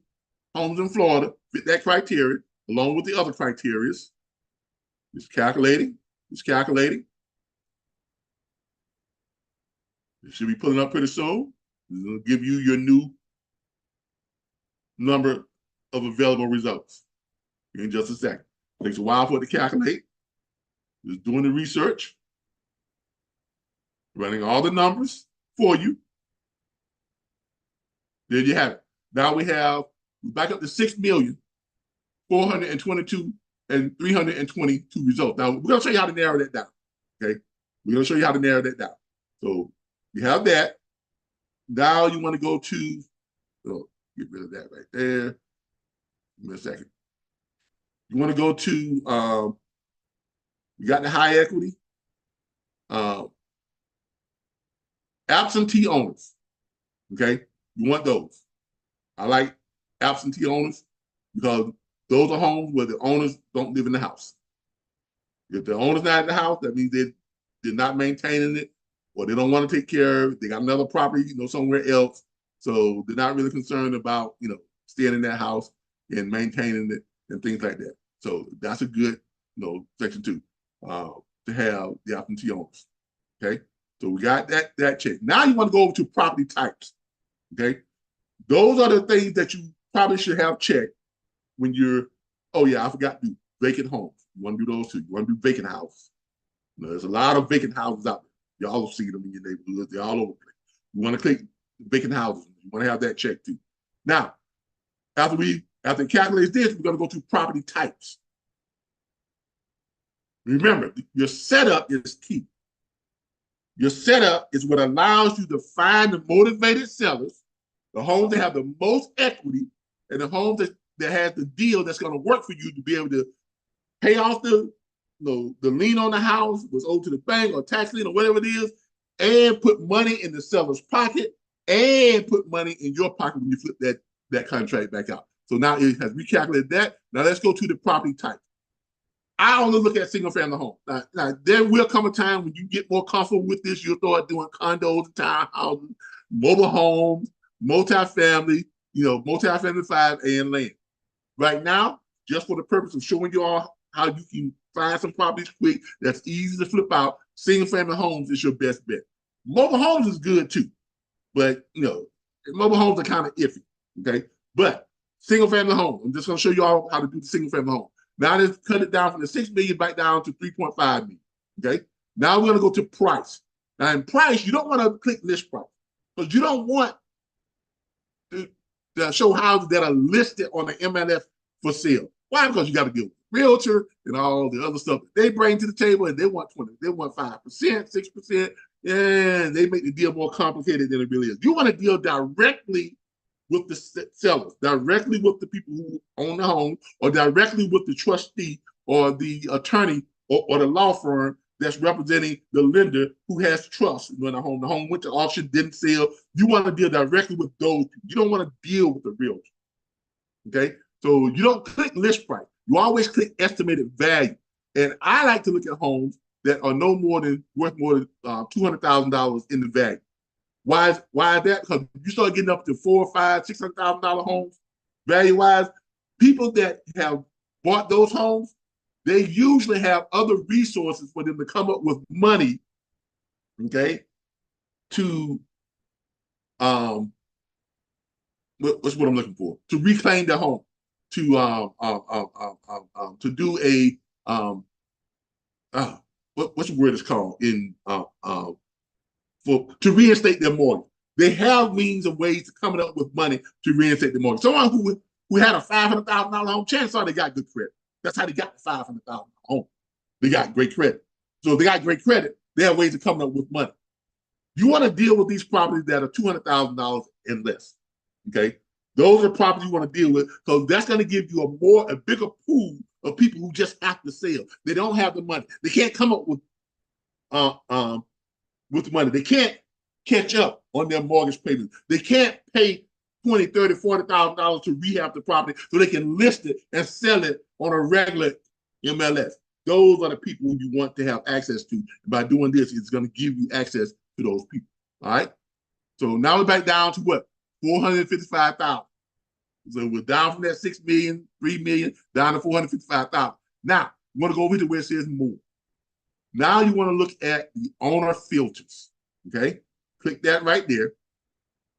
homes in Florida fit that criteria, along with the other criteria. It's calculating. It should be pulling up pretty soon. It's going to give you your new number of available results in just a second. It takes a while for it to calculate. Just doing the research, running all the numbers for you. There you have it. Now we're back up to 6,422,322 results. Now we're going to show you how to narrow that down. Okay, we're going to show you how to narrow that down. So you have that. Now you want to go to, get rid of that right there. Give me a second. You want to go to, you got the high equity, absentee owners. Okay, you want those. I like absentee owners because those are homes where the owners don't live in the house. If the owner's not in the house, that means they're not maintaining it, or they don't want to take care of it. They got another property, somewhere else. So they're not really concerned about, staying in that house and maintaining it and things like that. So that's a good, section 2, to have the absentee owners. Okay. So we got that check. Now you want to go over to property types. Okay. Those are the things that you probably should have checked when you're, oh yeah, I forgot to do vacant homes. You want to do those too. You want to do vacant houses. There's a lot of vacant houses out there. Y'all will see them in your neighborhood. They're all over the place. You want to click vacant houses. You want to have that checked too. Now, after it calculates this, we're going to go to property types. Remember, your setup is key. Your setup is what allows you to find the motivated sellers, the homes that have the most equity, and the homes that has the deal that's going to work for you to be able to pay off the lien on the house, was owed to the bank or tax lien or whatever it is, and put money in the seller's pocket and put money in your pocket when you flip that contract back out. So now it has recalculated that. Now let's go to the property type. I only look at single family homes. Now there will come a time when you get more comfortable with this. You'll start doing condos, townhouses, mobile homes, multifamily, multifamily 5A and land. Right now, just for the purpose of showing you all how you can find some properties quick, that's easy to flip out, single family homes is your best bet. Mobile homes is good too, but mobile homes are kind of iffy. Okay, but single family home, I'm just going to show you all how to do the single family home. Now let's cut it down from the 6 million back down to 3.5 million. Okay, now we're going to go to price. Now in price, you don't want to click list price because you don't want to show houses that are listed on the MLS for sale. Why? Because you got to deal with the realtor and all the other stuff that they bring to the table, and they want 20, they want 5%, 6%, and they make the deal more complicated than it really is. You want to deal directly with the sellers, directly with the people who own the home, or directly with the trustee or the attorney or the law firm that's representing the lender who has trust in the home. The home went to auction, didn't sell. You want to deal directly with those people. You don't want to deal with the realtor. Okay? So you don't click list price. You always click estimated value. And I like to look at homes that are worth more than $200,000 in the value. Why is that? Because you start getting up to $400,000, $500,000, $600,000 homes, value-wise, people that have bought those homes, they usually have other resources for them to come up with money, okay, to what's what I'm looking for? To reclaim their home, to do a what's the word it's called in to reinstate their mortgage. They have means and ways of coming up with money to reinstate their mortgage. Someone who had a $500,000 home, chances are they got good credit. That's how they got the $500,000 home. They got great credit. So if they got great credit, they have ways of coming up with money. You want to deal with these properties that are $200,000 and less. Okay, those are properties you want to deal with because that's going to give you a bigger pool of people who just have to sell. They don't have the money. They can't come up with the money. They can't catch up on their mortgage payments. They can't pay $20,000, $30,000, $40,000 to rehab the property so they can list it and sell it on a regular MLS. Those are the people you want to have access to. And by doing this, it's going to give you access to those people. All right. So now we're back down to what? 455,000. So we're down from that 6 million, 3 million, down to 455,000. Now, you want to go over to where it says more. Now you want to look at the owner filters. Okay. Click that right there.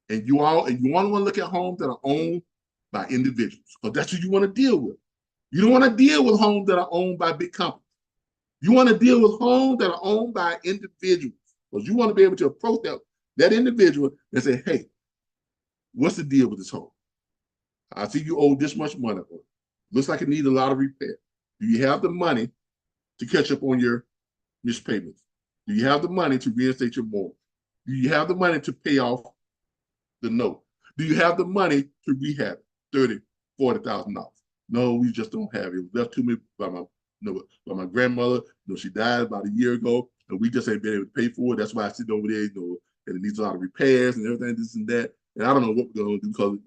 And you want to look at homes that are owned by individuals, because that's what you want to deal with. You don't want to deal with homes that are owned by big companies. You want to deal with homes that are owned by individuals, because you want to be able to approach that individual and say, hey, what's the deal with this home? I see you owe this much money for it. Looks like it needs a lot of repair. Do you have the money to catch up on your missed payments? Do you have the money to reinstate your mortgage? Do you have the money to pay off the note? Do you have the money to rehab $30,000, $40,000? No, we just don't have it. It was left to me by my grandmother. She died about a year ago, and we just ain't been able to pay for it. That's why I sit over there, and it needs a lot of repairs and everything, this and that. And I don't know what we're going to do because,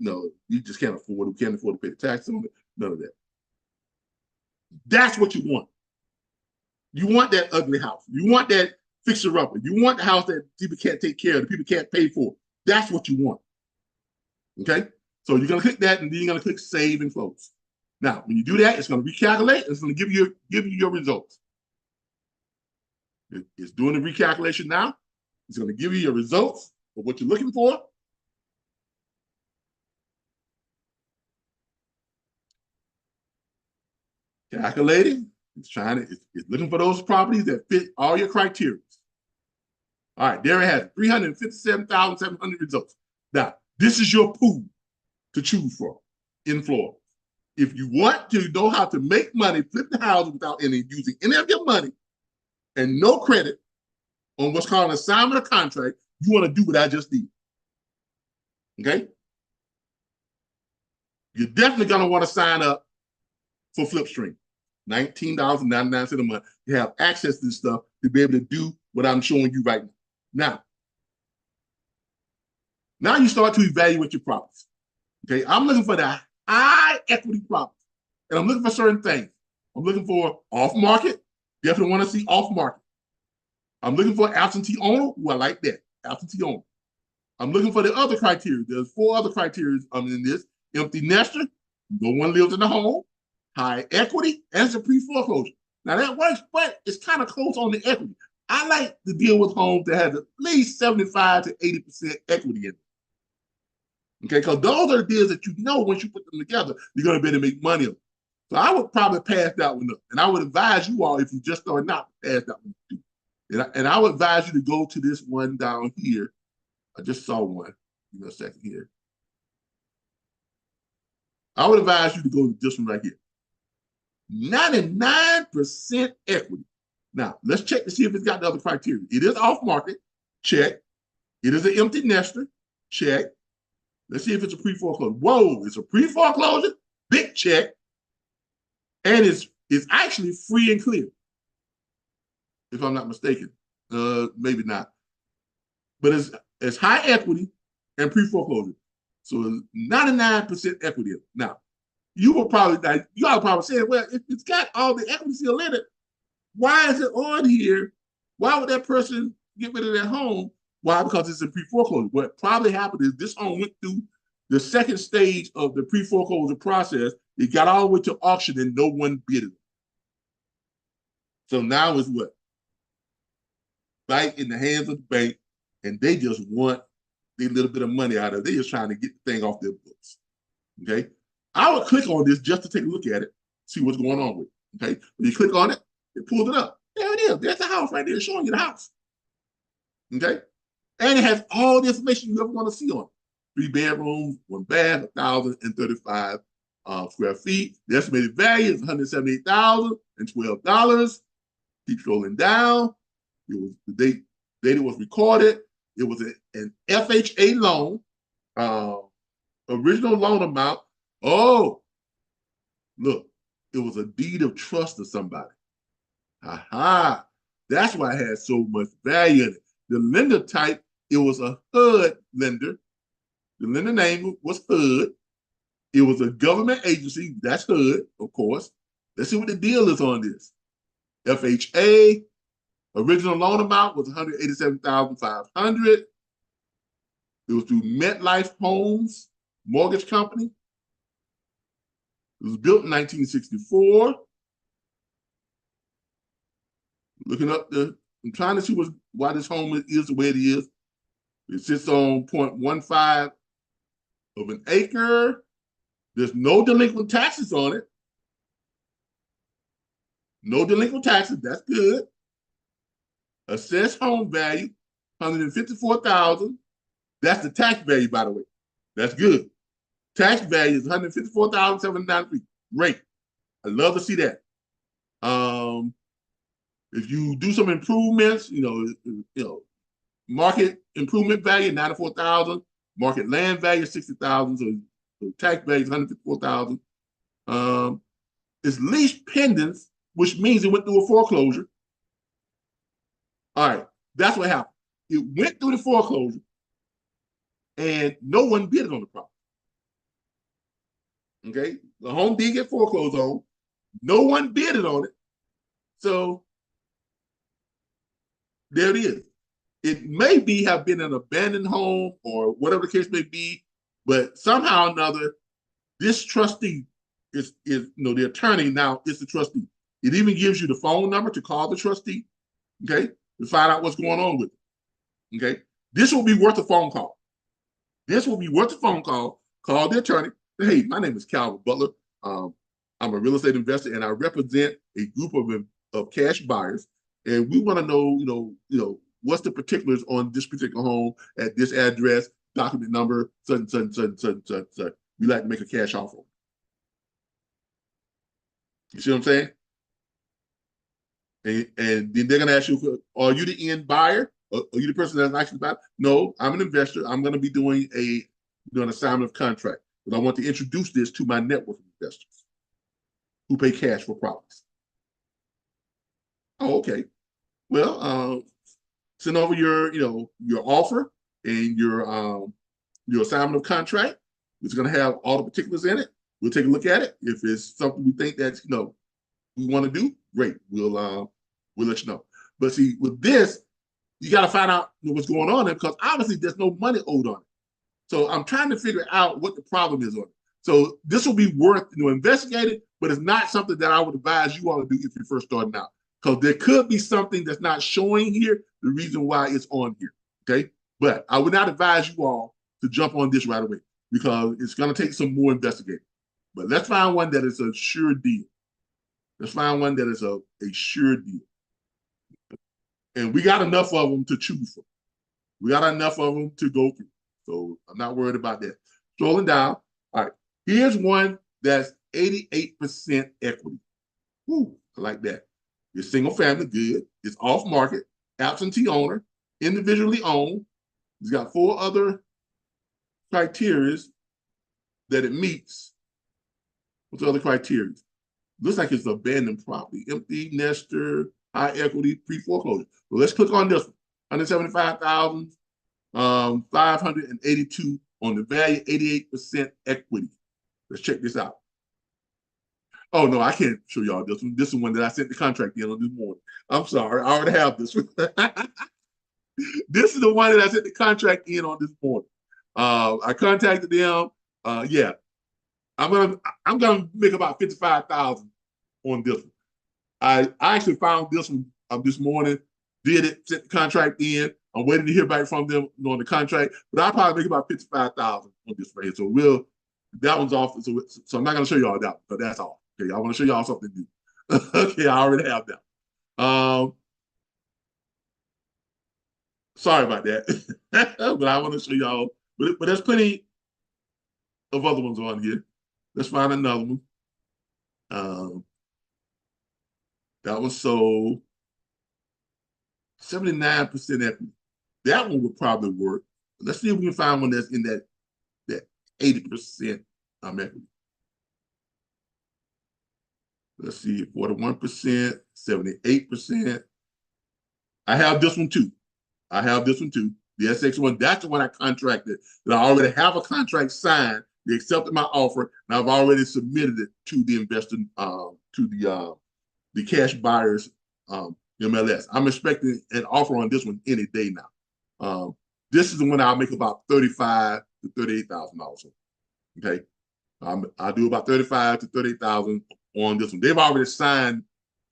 we just can't afford it. We can't afford to pay the tax on it. None of that. That's what you want. You want that ugly house. You want that fixer-upper. You want the house that people can't take care of, that people can't pay for. That's what you want. Okay? So you're going to click that, and then you're going to click Save and Close. Now, when you do that, it's going to recalculate. It's going to give you your results. It's doing the recalculation now. It's going to give you your results of what you're looking for. Calculating. It's looking for those properties that fit all your criteria. All right, there it has 357,700 results. Now, this is your pool to choose from in Florida. If you want to know how to make money, flip the house without using any of your money and no credit on what's called an assignment of contract, you want to do what I just did. Okay? You're definitely going to want to sign up for Flipstream. $19.99 a month. You have access to this stuff to be able to do what I'm showing you right now. Now you start to evaluate your properties. Okay, I'm looking for the high equity properties, and I'm looking for certain things. I'm looking for off market. Definitely want to see off market. I'm looking for absentee owner. Well, I like that absentee owner. I'm looking for the other criteria. There's 4 other criteria in this: empty nester, no one lives in the home, high equity, and it's a pre-foreclosure. Now that works, but it's kind of close on the equity. I like to deal with homes that have at least 75 to 80% equity in it. Okay, because those are the deals that you know once you put them together, you're going to be able to make money on. So I would probably pass that one up. And I would advise you all, if you just start not, pass that one too. And I would advise you to go to this one down here. I just saw one. Give me a second here. I would advise you to go to this one right here. 99% equity. Now, let's check to see if it's got the other criteria. It is off market. Check. It is an empty nester. Check. Let's see if it's a pre-foreclosure. Whoa, it's a pre-foreclosure. Big check. And it's actually free and clear, if I'm not mistaken. Maybe not. But it's high equity and pre-foreclosure. So 99% equity. Now, y'all probably say, well, if it's got all the equity still in it, why is it on here? Why would that person get rid of their home? Why? Because it's a pre-foreclosure. What probably happened is this home went through the second stage of the pre-foreclosure process. It got all the way to auction and no one bid it. So now it's what? Back in the hands of the bank, and they just want a little bit of money out of it. They're just trying to get the thing off their books. Okay? I would click on this just to take a look at it, see what's going on with it. Okay? When you click on it, it pulls it up. There it is. There's the house right there showing you the house. Okay? And it has all the information you ever want to see on it. 3 bedrooms, 1 bath, 1,035 square feet. The estimated value is $178,012. Keep scrolling down. It was the date it was recorded. It was an FHA loan. Original loan amount. Oh, look, it was a deed of trust to somebody. Aha. That's why it had so much value in it. The lender type, it was a HUD lender. The lender name was HUD. It was a government agency. That's HUD, of course. Let's see what the deal is on this. FHA, original loan amount was $187,500. It was through MetLife Homes Mortgage Company. It was built in 1964. Looking up I'm trying to see why this home is the way it is. It sits on 0.15 of an acre. There's no delinquent taxes on it. No delinquent taxes, that's good. Assessed home value, $154,000. That's the tax value, by the way. That's good. Tax value is $154,793. Great. I love to see that. If you do some improvements, market improvement value, $94,000. Market land value, $60,000. So tax value is $154,000. It's lease pendants, which means it went through a foreclosure. All right, that's what happened. It went through the foreclosure, and no one bid it on the property. Okay, the home did get foreclosed on. No one bid it on it. So There it is. It may be have been an abandoned home or whatever the case may be, but somehow or another, this trustee the attorney now is the trustee. It even gives you the phone number to call the trustee, okay, to find out what's going on with it. Okay. This will be worth a phone call. This will be worth a phone call. Call the attorney. Hey, my name is Calvin Butler. Um, I'm a real estate investor and I represent a group of cash buyers. And we want to know, what's the particulars on this particular home at this address, document number, such and such and such and such and such. Such. We like to make a cash offer. You see what I'm saying? And then they're going to ask you, are you the end buyer? Are you the person that's actually buying? No, I'm an investor. I'm going to be doing an assignment of contract. But I want to introduce this to my network of investors who pay cash for properties. Oh, okay. Well, send over your offer and your assignment of contract. It's going to have all the particulars in it. We'll take a look at it. If it's something we think that we want to do, great. We'll let you know. But see, with this, you got to find out what's going on there because obviously there's no money owed on it. So I'm trying to figure out what the problem is on it. So this will be worth investigating, but it's not something that I would advise you all to do if you're first starting out. Because there could be something that's not showing here, the reason why it's on here. Okay. But I would not advise you all to jump on this right away because it's going to take some more investigating. But let's find one that is a sure deal. Let's find one that is a sure deal. And we got enough of them to choose from. We got enough of them to go through. So I'm not worried about that. Scrolling down. All right. Here's one that's 88% equity. Woo, I like that. It's single family, good. It's off market, absentee owner, individually owned. It's got 4 other criteria that it meets. What's the other criteria? Looks like it's abandoned property, empty nester, high equity, pre-foreclosure. So let's click on this one. 175,582 on the value, 88% equity. Let's check this out. Oh, no, I can't show y'all this one. This is one that I sent the contract in on this morning. I'm sorry. I already have this one. This is the one that I sent the contract in on this morning. I contacted them. Yeah, I'm gonna make about 55,000 on this one. I actually found this one this morning. Did it? Sent the contract in. I'm waiting to hear back from them on the contract, but I'll probably make about 55,000 on this right here. So that one's off. So I'm not gonna show y'all that one, but that's all. Okay, I want to show y'all something new. Okay, I already have that. Sorry about that, but I want to show y'all. But there's plenty of other ones on here. Let's find another one. That was sold 79% equity. That one would probably work. Let's see if we can find one that's in that 80% equity. Let's see, 41%, 78%. I have this one too. The SX one, that's the one I contracted. That I already have a contract signed. They accepted my offer, and I've already submitted it to the investor, to the cash buyers MLS. I'm expecting an offer on this one any day now. This is the one I'll make about $35,000 to $38,000. Okay, I'll do about $35,000 to $38,000 on this one. They've already signed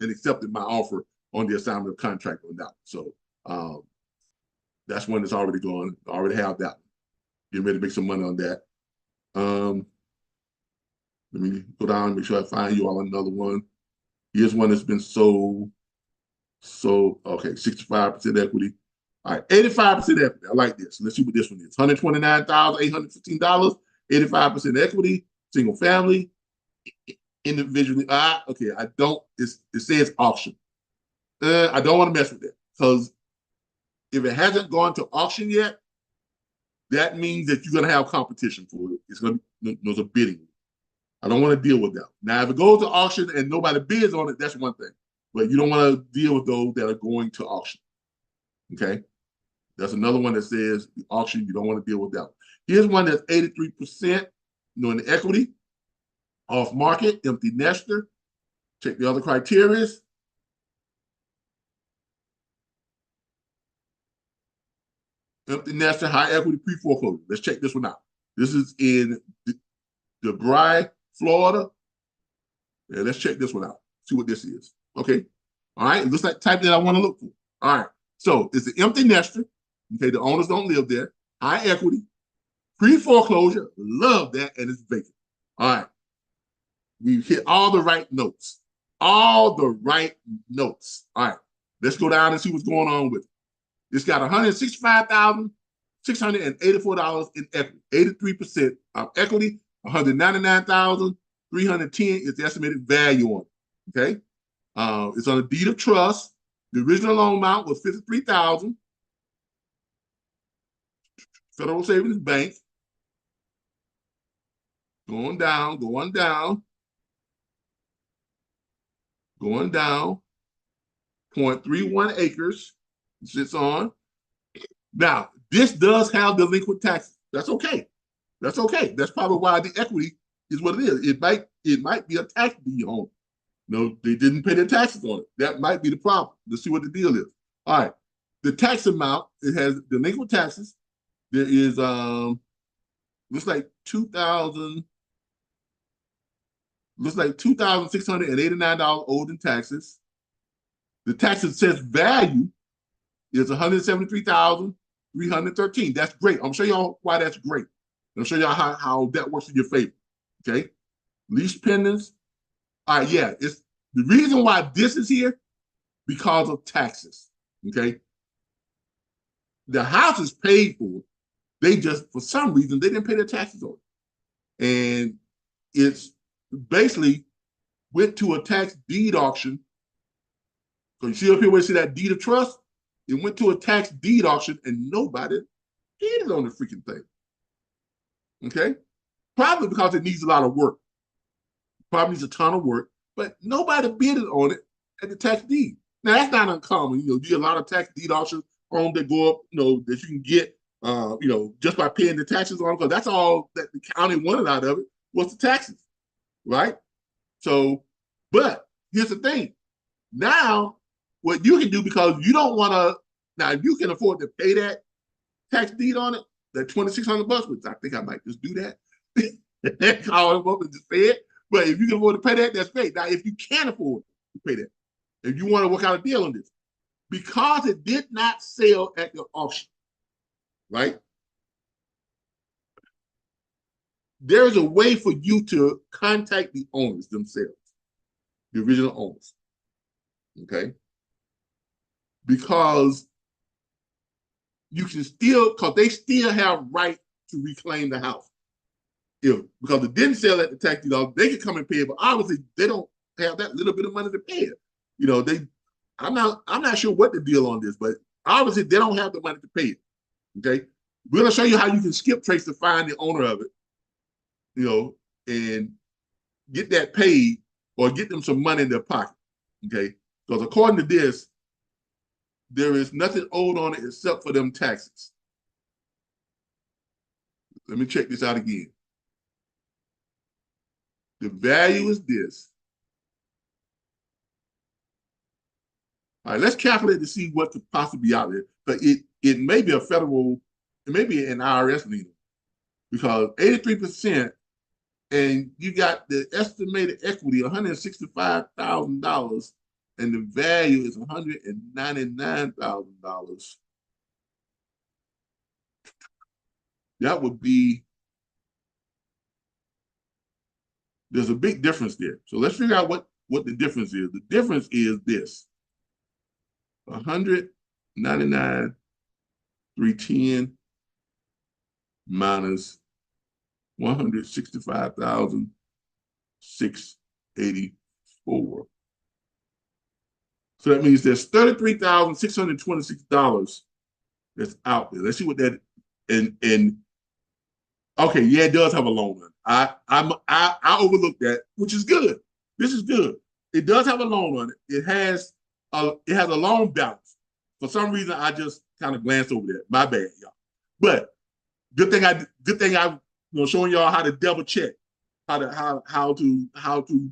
and accepted my offer on the assignment of contract on that. So that's one that's already going. I already have that one. Getting ready to make some money on that. Let me go down and make sure I find you all another one. Here's one that's been sold. So, okay, 65% equity. All right, 85% equity. I like this. Let's see what this one is. $129,815, 85% equity, single family, individually. Okay, I don't, it says auction. I don't want to mess with that because if it hasn't gone to auction yet, that means that you're going to have competition for it. It's going to, there's a bidding. I don't want to deal with that. Now, if it goes to auction and nobody bids on it, that's one thing. But you don't want to deal with those that are going to auction. Okay? That's another one that says the auction, you don't want to deal with that one. Here's one that's 83%, in the equity, off market, empty nester. Check the other criteria. Empty nester, high equity pre-foreclosure. Let's check this one out. This is in DeBry, Florida. Yeah, let's check this one out. See what this is. Okay. All right. It looks like the type that I want to look for. All right. So it's an empty nester. Okay. The owners don't live there. High equity. Pre-foreclosure. Love that. And it's vacant. All right. We hit all the right notes. All the right notes. All right. Let's go down and see what's going on with it. It's got $165,684 in equity. 83% of equity. $199,310 is the estimated value on it. Okay. It's on a deed of trust. The original loan amount was $53,000. Federal Savings Bank. Going down, going down. Going down. 0.31 acres. It sits on. Now, this does have delinquent taxes. That's okay. That's okay. That's probably why the equity is what it is. It might be a tax deed on it. No, they didn't pay their taxes on it. That might be the problem. Let's see what the deal is. All right. The tax amount, it has delinquent taxes. There is looks like $2,689 owed in taxes. The tax assessed value is $173,313. That's great. I'm gonna show y'all why that's great. I'll show y'all how that works in your favor. Okay. Lease pendants. All right, yeah. It's the reason why this is here because of taxes. Okay. The house is paid for. They just, for some reason, they didn't pay their taxes on it. And it's basically went to a tax deed auction. So you see up here where you see that deed of trust? It went to a tax deed auction and nobody bid on the freaking thing. Okay? Probably because it needs a lot of work. Probably needs a ton of work, but nobody bid on it at the tax deed. Now, that's not uncommon. You get a lot of tax deed auctions on that go up, that you can get, just by paying the taxes on, because that's all that the county wanted out of it was the taxes, right? So, but here's the thing. Now, what you can do, because you don't want to, now if you can afford to pay that tax deed on it, that $2,600, which I think I might just do that, call him up and just pay it. But if you can afford to pay that, that's great. Now, if you can't afford to pay that, if you want to work out a deal on this, because it did not sell at the auction, right? There's a way for you to contact the owners themselves, the original owners, okay? Because you can still, because they still have right to reclaim the house. Because it didn't sell at the tax deed, they could come and pay it, but obviously they don't have that little bit of money to pay it. I'm not sure what the deal on this, but obviously they don't have the money to pay it. Okay, we're gonna show you how you can skip trace to find the owner of it, and get that paid or get them some money in their pocket. Okay, because according to this, there is nothing owed on it except for them taxes. Let me check this out again. The value is this. All right, let's calculate to see what could possibly be out there. But it may be a federal, it may be an IRS lien, because 83%, and you got the estimated equity, $165,000, and the value is $199,000. That would be, there's a big difference there. So let's figure out what the difference is. The difference is this: 199,310 minus 165,684. So that means there's $33,626 that's out there. Let's see what that, and okay, yeah, it does have a loan on it. I overlooked that, which is good. This is good. It does have a loan on it. It has a loan balance. For some reason, I just kind of glanced over that. My bad, y'all. But good thing I showing y'all how to double check, how to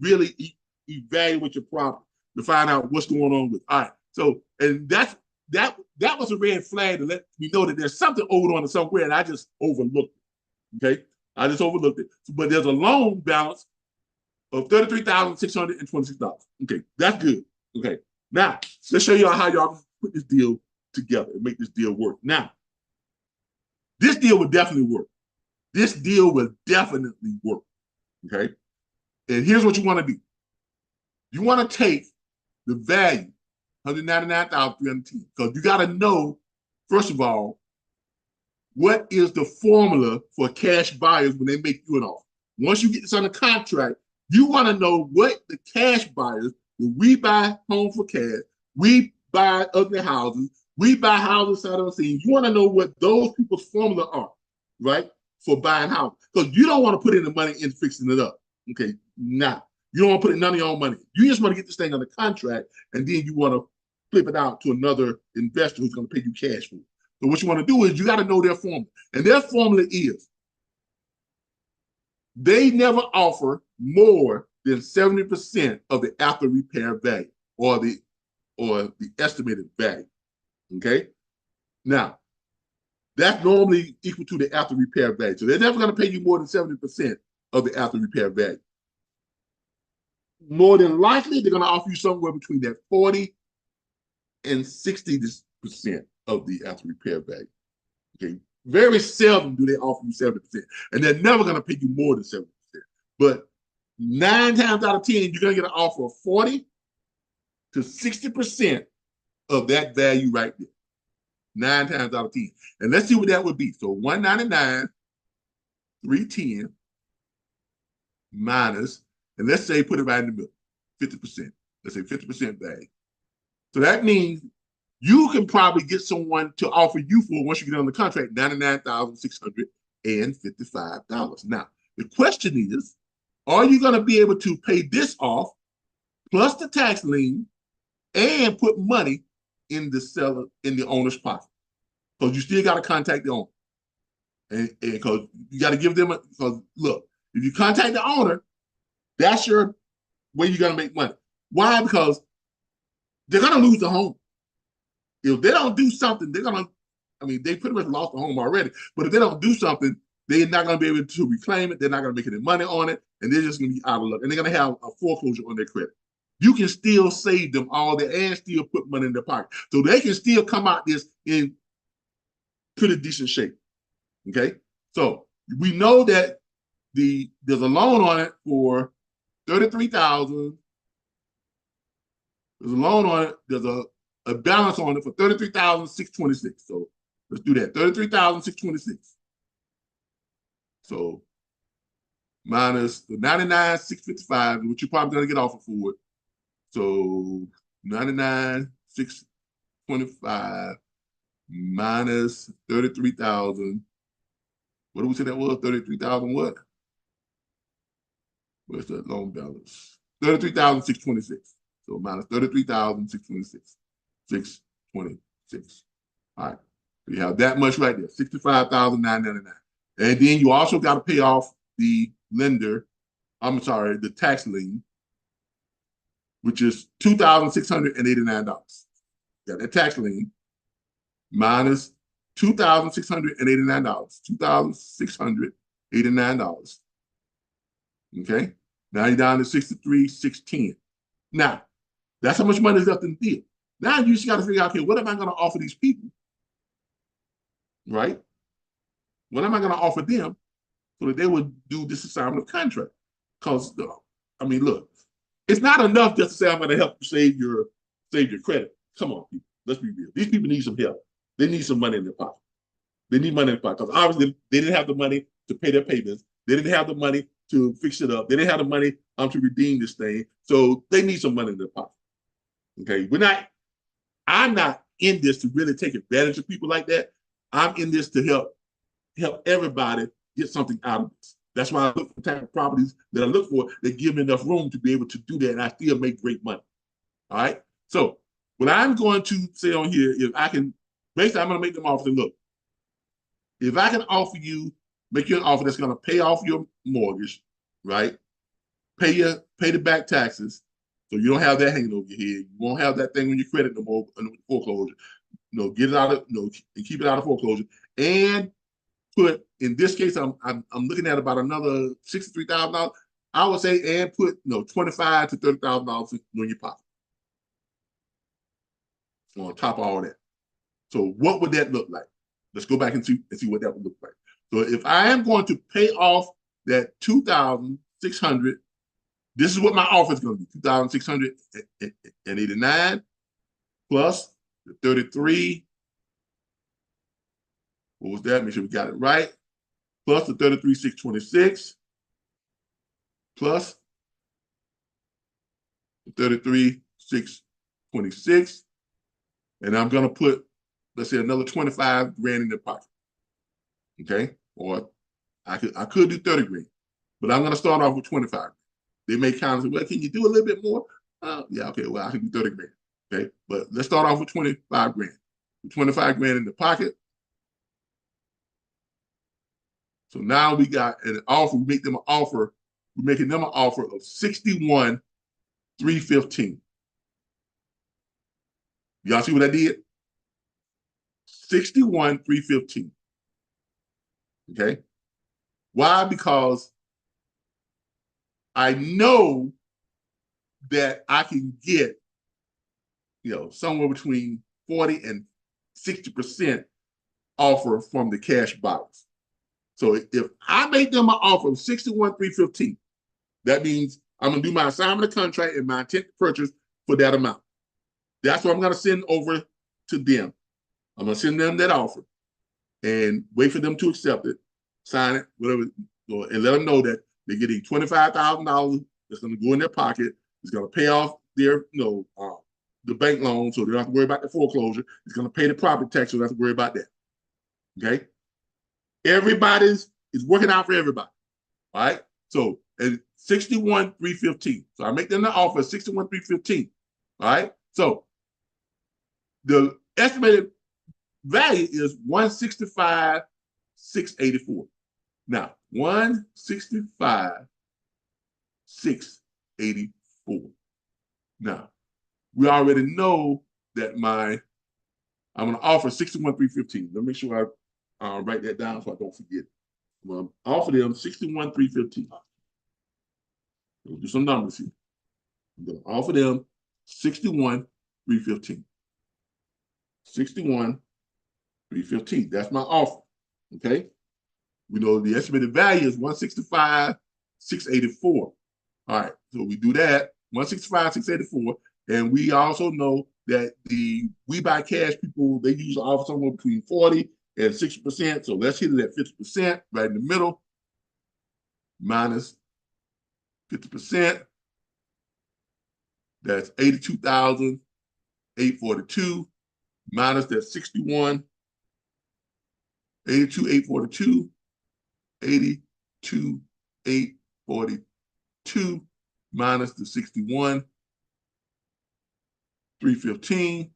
really evaluate your property to find out what's going on with it. All right. So, and that's that was a red flag to let me know that there's something owed on it somewhere, and I just overlooked it. Okay, I just overlooked it. But there's a loan balance of $33,626. Okay, that's good. Okay, now let's show y'all how y'all put this deal together and make this deal work. Now, this deal would definitely work. This deal will definitely work. Okay, and here's what you want to do. You want to take the value, 199,310, because you got to know, first of all, what is the formula for cash buyers when they make you an offer. Once you get this under contract, you want to know what the cash buyers, we buy homes for cash, we buy ugly houses, we buy houses side of the scene. You want to know what those people's formula are, right, for buying houses. Because you don't want to put in the money in fixing it up. Okay, nah. You don't want to put none of your own money. You just want to get this thing under contract, and then you want to flip it out to another investor who's going to pay you cash for it. So what you want to do is you got to know their formula. And their formula is they never offer more than 70% of the after repair value or the estimated value. Okay? Now, that's normally equal to the after repair value. So they're never going to pay you more than 70% of the after repair value. More than likely, they're going to offer you somewhere between that 40 and 60% of the after repair value. Okay, very seldom do they offer you 70%, and they're never going to pay you more than 70%. But 9 times out of 10, you're going to get an offer of 40 to 60% of that value right there. 9 times out of 10, and let's see what that would be. So 199, 310 minus, and let's say put it right in the middle, 50%. Let's say 50% value. So that means you can probably get someone to offer you for, once you get on the contract, $99,655. Now, the question is, are you going to be able to pay this off plus the tax lien and put money in the owner's pocket? Because you still got to contact the owner. And because you got to give them because look, if you contact the owner, that's your way you're going to make money. Why? Because they're going to lose the home. If they don't do something, they're going to, they pretty much lost the home already. But if they don't do something, they're not going to be able to reclaim it. They're not going to make any money on it. And they're just going to be out of luck. And they're going to have a foreclosure on their credit. You can still save them all that and still put money in their pocket. So they can still come out this in pretty decent shape. Okay? So we know that there's a loan on it for $33,000. There's a loan on it. There's a balance on it for $33,626. So let's do that. $33,626. So minus the $99,655, which you're probably gonna get offered for it. So $99,625 minus 33,000. What did we say that was? 33,000 what? Where's that loan balance? 33,626. So minus 33,626. 626. All right. So you have that much right there, 65,999. And then you also got to pay off the lender, the tax lien, which is $2,689. Got that tax lien minus $2,689. $2,689. Okay. Now you're down to 63,610. Now, that's how much money is left in the deal. Now you just got to figure out, okay, what am I going to offer these people? Right? What am I going to offer them so that they would do this assignment of contract? Because, look, it's not enough just to say I'm going to help you save your credit. Come on, people. Let's be real. These people need some help. They need some money in their pocket. They need money in their pocket because obviously they didn't have the money to pay their payments. They didn't have the money to fix it up. They didn't have the money to redeem this thing. So they need some money in their pocket. Okay, I'm not in this to really take advantage of people like that. I'm in this to help everybody get something out of this. That's why I look for the type of properties that I look for that give me enough room to be able to do that, and I still make great money. All right. So what I'm going to say on here is I'm going to make them offer. Look, if I can make you an offer that's going to pay off your mortgage, right? Pay the back taxes, so you don't have that hanging over your head. You won't have that thing on your credit no more under foreclosure. get it out of, and keep it out of foreclosure, and put, in this case, I'm looking at about another $63,000. I would say, and put $25,000 to $30,000 in your pocket on top of all that. So what would that look like? Let's go back and see what that would look like. So if I am going to pay off that $2,600, this is what my offer is going to be: $2,689 plus the 33. What was that? Make sure we got it right. Plus the 33,626 plus the 33,626, and I'm going to put, let's say, another 25 grand in their pocket. Okay, or I could do 30 grand, but I'm going to start off with 25. They may kind of say, well, can you do a little bit more? Yeah, okay, well, I can do 30 grand. Okay, but let's start off with 25 grand. 25 grand in the pocket. So now we got an offer. We make them an offer. We're making them an offer of $61,315. Y'all see what I did? $61,315. Okay. Why? Because I know that I can get, somewhere between 40 and 60% offer from the cash buyers. So if I make them an offer of $61,315, that means I'm going to do my assignment of contract and my intent to purchase for that amount. That's what I'm going to send over to them. I'm going to send them that offer and wait for them to accept it, sign it, whatever, and let them know that they're getting $25,000 that's going to go in their pocket. It's going to pay off their, the bank loan, so they don't have to worry about the foreclosure. It's going to pay the property tax, so they don't have to worry about that. Okay? Everybody's is working out for everybody. All right. So at $61,315. So I make them the offer of $61,315. All right. So the estimated value is $165,684. Now, $165,684. Now, we already know that I'm going to offer $61,315. Let me make sure I write that down so I don't forget. I'm going to offer them $61,315. We'll do some numbers here. I'm going to offer them $61,315. $61,315. That's my offer. Okay. We know the estimated value is $165,684. All right. So we do that, $165,684. And we also know that the We Buy Cash people, they usually offer somewhere between 40 and 60%. So let's hit it at 50%, right in the middle, minus 50%. That's $82,842 minus that 61, 82,842, 82,842 minus the 61,315.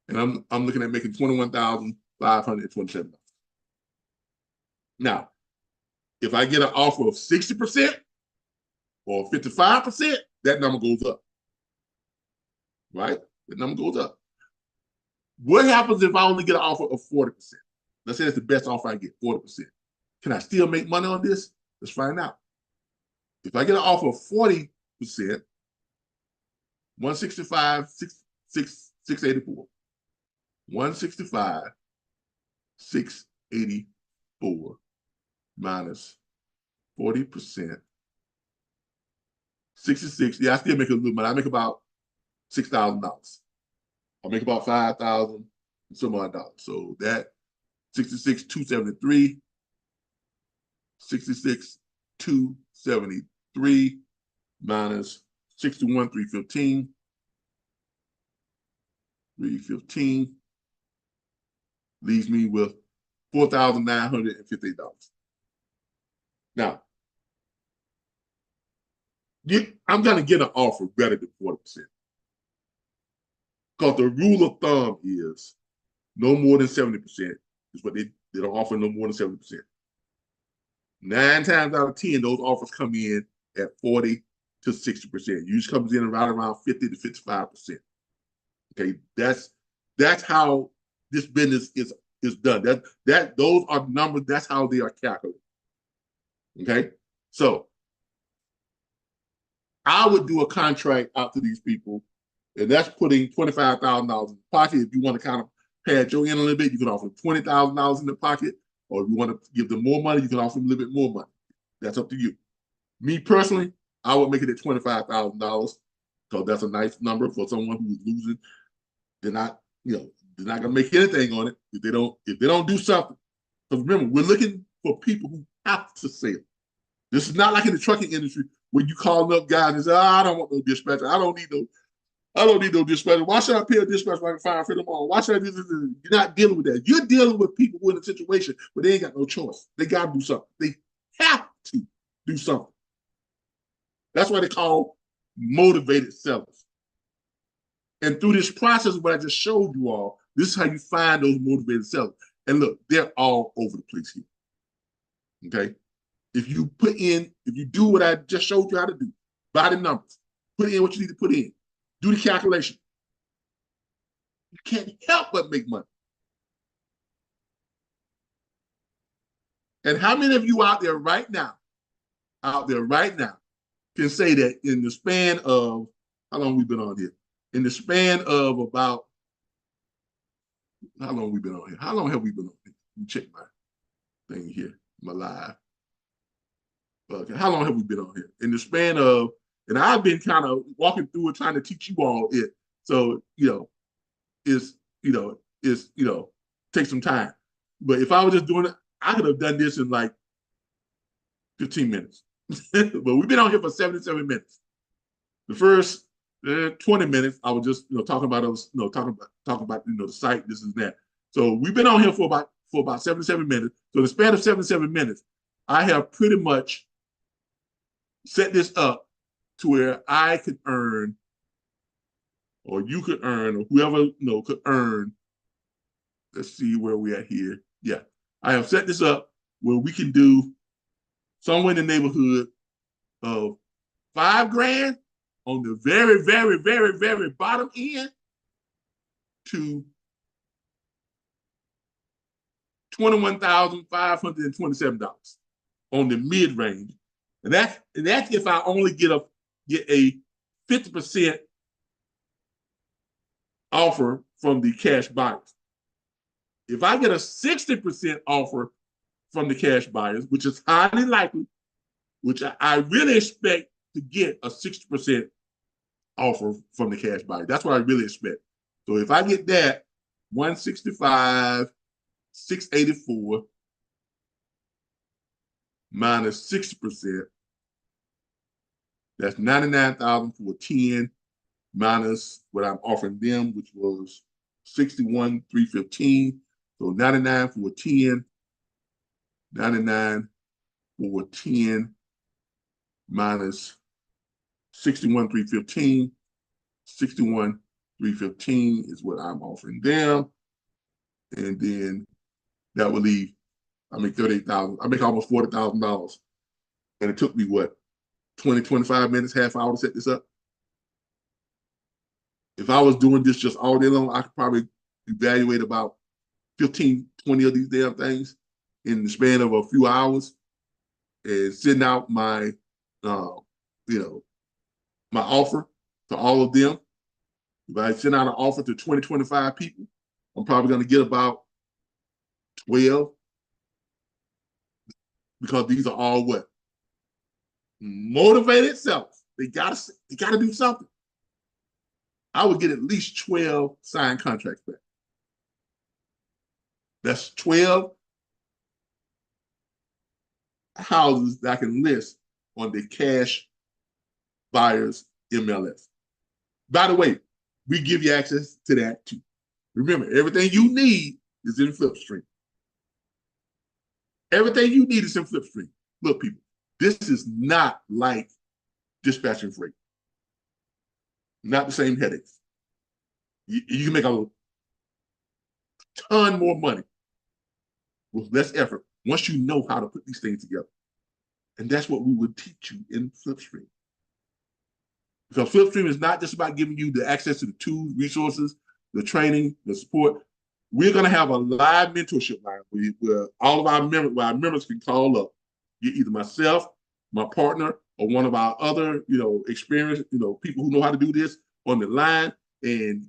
And I'm looking at making $21,527. Now, if I get an offer of 60% or 55%, that number goes up. Right? That number goes up. What happens if I only get an offer of 40%? Let's say that's the best offer I get, 40%. Can I still make money on this? Let's find out. If I get an offer of 40%, 165,684. 165,684 minus 40%. 66. Yeah, I still make a little money. I make about $6,000. I make about $5,000 and some odd dollars. So that 66,273, 66,273 minus 61,315, 315 leaves me with $4,958. Now, I'm going to get an offer better than 40%. Because the rule of thumb is no more than 70% is what they don't offer, no more than 70%. 9 times out of 10, those offers come in at 40 to 60%. Usually comes in right around 50 to 55%. Okay, that's how this business is done. Those are numbers. That's how they are calculated. Okay, so I would do a contract out to these people, and that's putting $25,000 in the pocket. If you want to kind of pad your end a little bit, you can offer $20,000 in the pocket, or if you want to give them more money, you can offer them a little bit more money. That's up to you. Me personally, I would make it at $25,000 because that's a nice number for someone who's losing. They're not, they're not gonna make anything on it if they don't do something. Because remember, we're looking for people who have to sell. This is not like in the trucking industry where you call up guys and say, I don't want no dispatcher. I don't need no dispatcher. Why should I pay a dispatcher when I can find for them all? Why should I do this? You're not dealing with that. You're dealing with people who are in a situation where they ain't got no choice. They got to do something. They have to do something. That's why they call motivated sellers. And through this process, what I just showed you all, this is how you find those motivated sellers. And look, they're all over the place here. Okay? If you do what I just showed you how to do, buy the numbers, put in what you need to put in, do the calculation, you can't help but make money. And how many of you out there right now, can say that in the span of, how long we've been on here? In the span of about, how long have we been on here? How long have we been on here? Let me check my thing here, my live. Okay, how long have we been on here? In the span of, and I've been kind of walking through it, trying to teach you all it. So, take some time. But if I was just doing it, I could have done this in like 15 minutes. But we've been on here for 77 minutes. The first 20 minutes, I was just talking about the site, this and that. So we've been on here for about 77 minutes. So in the span of 77 minutes, I have pretty much set this up to where I could earn, or you could earn, or whoever could earn. Let's see where we at here. Yeah, I have set this up where we can do somewhere in the neighborhood of $5,000 on the very, very, very, very bottom end to $21,527 on the mid range, and that's if I only get a 50% offer from the cash buyers. If I get a 60% offer from the cash buyers, which is highly likely, which I really expect to get a 60% offer from the cash buyer. That's what I really expect. So if I get that, 165, 684 minus 60%, that's 99,000 for 10 minus what I'm offering them, which was 61,315. So 99 for 10, 99 for 10 minus 61,315. 61,315 is what I'm offering them. And then that would leave, I make 38,000. I make almost $40,000. And it took me what, 20, 25 minutes, half hour to set this up? If I was doing this just all day long, I could probably evaluate about 15, 20 of these damn things in the span of a few hours and send out my, my offer to all of them. If I send out an offer to 20, 25 people, I'm probably going to get about 12, because these are all what? Motivated sellers. They gotta do something. I would get at least 12 signed contracts back. That's 12 houses that I can list on the cash buyers MLS. By the way, we give you access to that too. Remember, everything you need is in Flipstream. Everything you need is in Flipstream. Look, people, this is not like dispatching freight. Not the same headaches. You can make a ton more money with less effort once you know how to put these things together. And that's what we would teach you in Flipstream. Because Flipstream is not just about giving you the access to the tools, resources, the training, the support. We're going to have a live mentorship line where all of our members can call up. Get either myself, my partner, or one of our other, experienced, people who know how to do this on the line. And,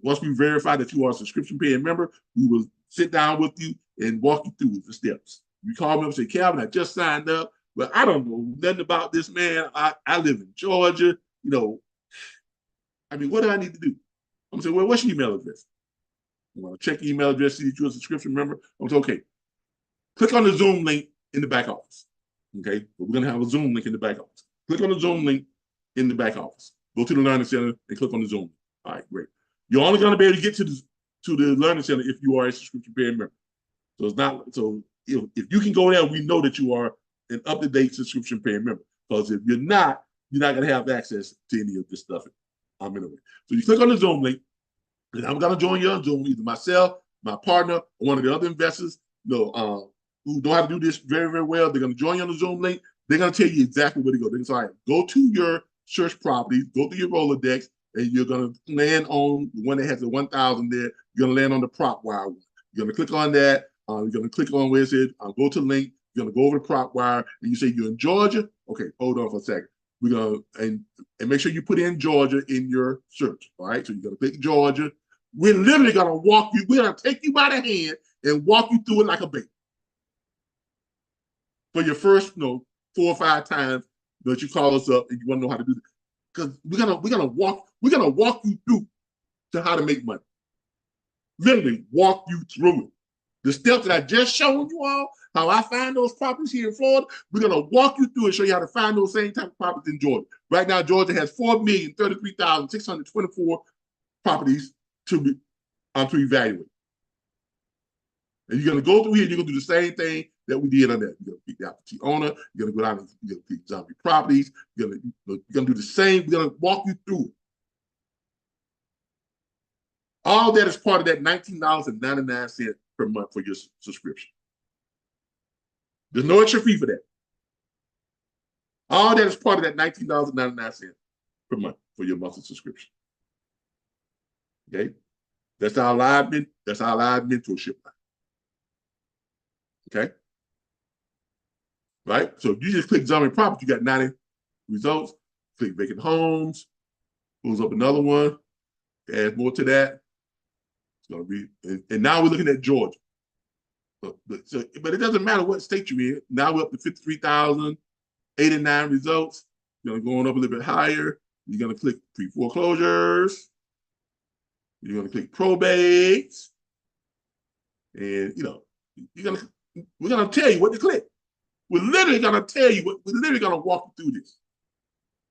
once we verify that you are a subscription paying member, we will sit down with you and walk you through the steps. You call me up and say, Calvin, I just signed up, but I don't know nothing about this, man. I live in Georgia. What do I need to do? I'm gonna say, well, what's your email address? I'm gonna check your email address, see that you're a subscription member. I'm gonna say, okay, click on the Zoom link in the back office. Okay, we're gonna have a Zoom link in the back office. Click on the Zoom link in the back office. Go to the Learning Center and click on the Zoom. All right, great. You're only gonna be able to get to the Learning Center if you are a subscription paying member. So it's not so if you can go there, we know that you are an up-to-date subscription paying member. Because if you're not gonna have access to any of this stuff. Anyway. So you click on the Zoom link, and I'm gonna join you on Zoom, either myself, my partner, or one of the other investors, who know how to do this very, very well. They're gonna join you on the Zoom link. They're gonna tell you exactly where to go. They're gonna say, all right, go to your search properties, go to your Rolodex, and you're gonna land on the one that has the 1,000 there. You're gonna land on the prop wire one. You're gonna click on that. You're gonna click on where it says go to link. You're gonna go over the prop wire, and you say you're in Georgia. Okay, hold on for a second. We're gonna and make sure you put in Georgia in your search. All right, so you're gonna click Georgia. We're literally gonna walk you. We're gonna take you by the hand and walk you through it like a baby for your first, 4 or 5 times that you call us up and you want to know how to do this. Because we're gonna walk you through to how to make money. Literally walk you through it. The steps that I just showed you all, how I find those properties here in Florida, we're going to walk you through and show you how to find those same type of properties in Georgia. Right now, Georgia has 4,033,624 properties to evaluate. And you're going to go through here, you're going to do the same thing that we did on that. You're going to pick the absentee owner, you're going to go down and you're going to pick zombie properties, you're going to do the same, we're going to walk you through it. All that is part of that $19.99 per month for your subscription. There's no extra fee for that. All that is part of that $19.99 per month for your monthly subscription. Okay, that's our live mentorship line. Okay, right. So if you just click zombie property, you got 90 results. Click vacant homes, pulls up another one. Add more to that. It's gonna be, and now we're looking at Georgia. But it doesn't matter what state you're in. Now we're up to 53,089 results. You're going up a little bit higher. You're going to click pre-foreclosures. You're going to click probate. And, we're going to tell you what to click. We're literally going to tell you we're literally going to walk you through this.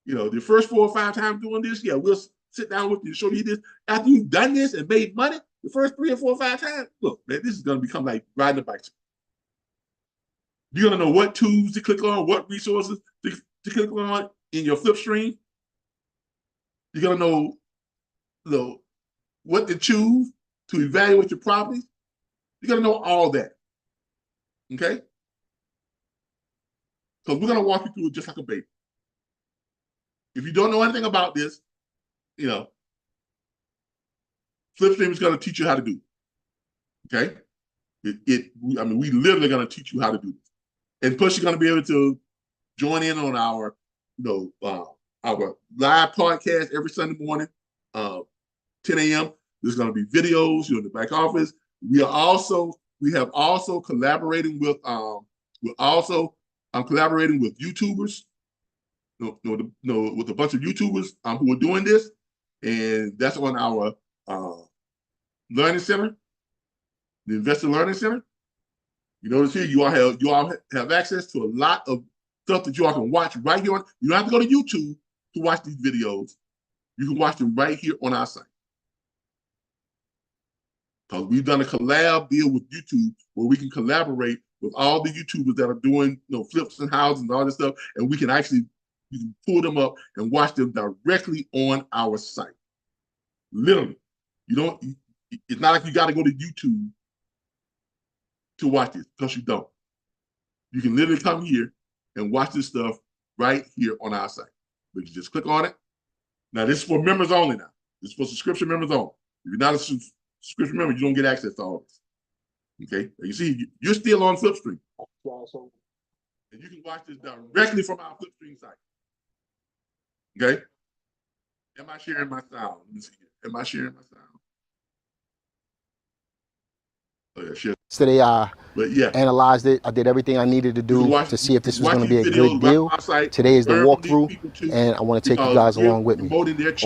The first 4 or 5 times doing this, we'll sit down with you and show you this. After you've done this and made money, the first 3 or 4 or 5 times, look, man, this is going to become like riding a bicycle. You're going to know what tools to click on, what resources to click on in your Flipstream. You're going to know what to choose to evaluate your properties. You're going to know all that. Okay? Because we're going to walk you through it just like a baby. If you don't know anything about this, Flipstream is going to teach you how to do it. Okay? We literally going to teach you how to do this. And plus, you're going to be able to join in on our live podcast every Sunday morning, 10 a.m. There's going to be videos in the back office. We have also collaborating with I'm collaborating with YouTubers, with a bunch of YouTubers who are doing this, and that's on our Learning Center, the Investor Learning Center. You notice here you all have access to a lot of stuff that you all can watch right here. You don't have to go to YouTube to watch these videos. You can watch them right here on our site. Because we've done a collab deal with YouTube where we can collaborate with all the YouTubers that are doing flips and houses and all this stuff, and you can pull them up and watch them directly on our site. Literally. It's not like you got to go to YouTube to watch this, because you don't. You can literally come here and watch this stuff right here on our site. But you just click on it, Now, this is for members only now. This is for subscription members only. If you're not a subscription member, you don't get access to all this. Okay? You see, you're still on Flipstream. And you can watch this directly from our Flipstream site. Okay? Am I sharing my sound? Let me see. Am I sharing my sound? Oh, yeah, share. Today I analyzed it. I did everything I needed to do to see if this was going to be a good deal. Today is the walkthrough, and I want to take you guys along with me.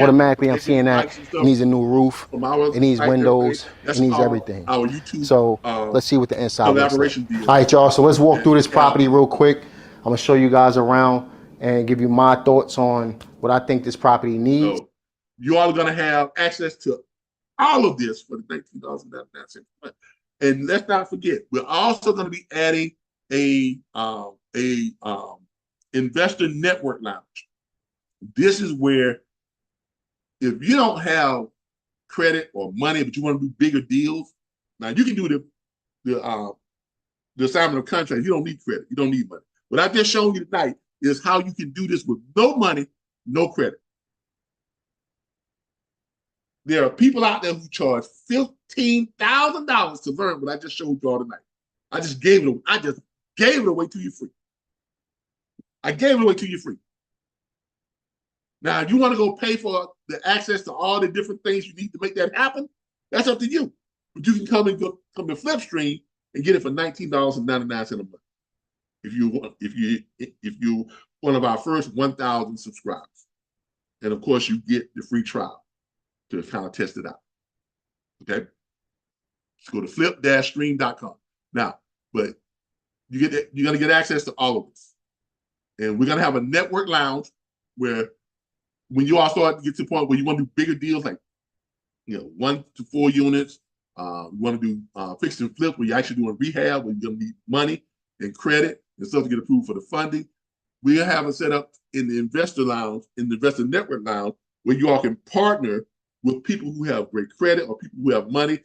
Automatically, I'm seeing that it needs a new roof, it needs windows, it needs everything. So let's see what the inside looks like. All right, y'all, so let's walk through this property real quick. I'm going to show you guys around and give you my thoughts on what I think this property needs. So you all are going to have access to all of this for the $19.99. And let's not forget, we're also going to be adding a investor network lounge. This is where, if you don't have credit or money, but you want to do bigger deals, now you can do the assignment of contract. You don't need credit. You don't need money. What I just shown you tonight is how you can do this with no money, no credit. There are people out there who charge $15,000 to learn what I just showed you all tonight. I just gave it away to you free. I gave it away to you free. Now, if you want to go pay for the access to all the different things you need to make that happen, that's up to you. But you can come to Flipstream and get it for $19.99 a month. If you one of our first 1,000 subscribers. And of course, you get the free trial to kind of test it out. Okay? Just go to flip-stream.com. Now, but you're gonna get access to all of this. And we're gonna have a network lounge where when you all start to get to the point where you want to do bigger deals, like 1 to 4 units, you want to do fix and flip where you're actually doing rehab, where you're gonna need money and credit and stuff to get approved for the funding. We have it set up in the investor lounge, in the investor network lounge, where you all can partner with people who have great credit or people who have money.